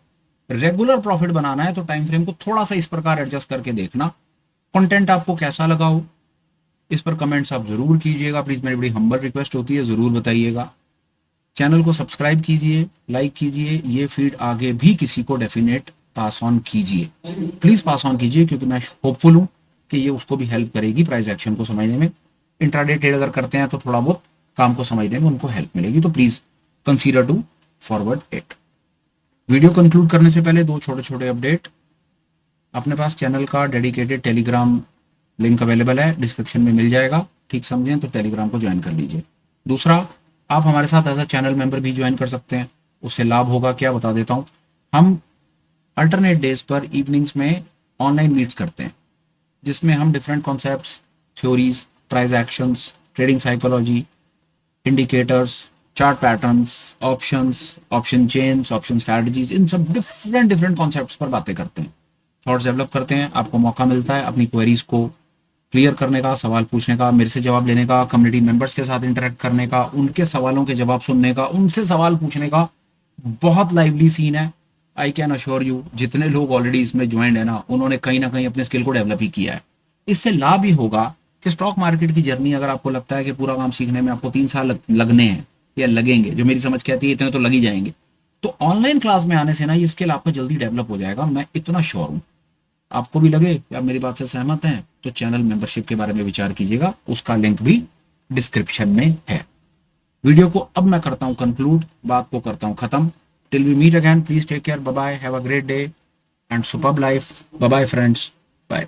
[SPEAKER 1] रेगुलर प्रॉफिट बनाना है, तो टाइम फ्रेम को थोड़ा सा इस प्रकार एडजस्ट करके देखना। कंटेंट आपको कैसा लगा हो इस पर कमेंट्स आप जरूर कीजिएगा, प्लीज मेरी बड़ी हम्बल रिक्वेस्ट होती है, जरूर बताइएगा। चैनल को सब्सक्राइब कीजिए, लाइक कीजिए, ये फीड आगे भी किसी को डेफिनेट पास ऑन कीजिए, प्लीज पास ऑन कीजिए, क्योंकि मैं होपफुल हूं कि ये उसको भी हेल्प करेगी प्राइस एक्शन को समझने में। इंट्राडे ट्रेड अगर करते हैं तो थोड़ा बहुत काम को समझने में उनको हेल्प मिलेगी, तो please consider to forward it. Video conclude करने से पहले 2 छोटे छोटे अपडेट। अपने पास चैनल का डेडिकेटेड टेलीग्राम लिंक अवेलेबल है, डिस्क्रिप्शन में मिल जाएगा, ठीक समझें तो टेलीग्राम को ज्वाइन कर लीजिए। दूसरा, आप हमारे साथ एज अ चैनल मेंबर भी ज्वाइन कर सकते हैं, उससे लाभ होगा क्या बता देता हूँ। हम अल्टरनेट डेज पर इवनिंग्स में ऑनलाइन मीट्स करते हैं, जिसमें हम different concepts, theories, price actions, trading psychology, indicators, chart patterns, option chains, option strategies, इन सब डिफरेंट कॉन्सेप्ट्स पर बातें करते हैं, थॉट्स डेवलप करते हैं। आपको मौका मिलता है अपनी क्वेरीज को क्लियर करने का, सवाल पूछने का, मेरे से जवाब लेने का, कम्युनिटी मेंबर्स के साथ इंटरेक्ट करने का, उनके सवालों के जवाब सुनने का, उनसे सवाल पूछने का। बहुत लाइवली सीन है, आई कैन अश्योर यू। जितने लोग ऑलरेडी इसमें ज्वाइंड है ना, उन्होंने कहीं ना कहीं अपने स्किल को डेवलप ही किया है। इससे लाभ ही होगा कि स्टॉक मार्केट की जर्नी, अगर आपको लगता है कि पूरा काम सीखने में आपको 3 साल लगने हैं या लगेंगे, जो मेरी समझ कहती है इतने तो लग ही जाएंगे, तो ऑनलाइन क्लास में आने से ना ये स्किल आपका जल्दी डेवलप हो जाएगा, मैं इतना श्योर हूँ। आपको भी लगे या मेरी बात से सहमत हैं तो चैनल मेंबरशिप के बारे में विचार कीजिएगा, उसका लिंक भी डिस्क्रिप्शन में है। वीडियो को अब मैं करता हूं कंक्लूड, बात को करता हूं खत्म। Till we meet again, please take care, bye bye, have a great day and superb life, bye bye friends, bye.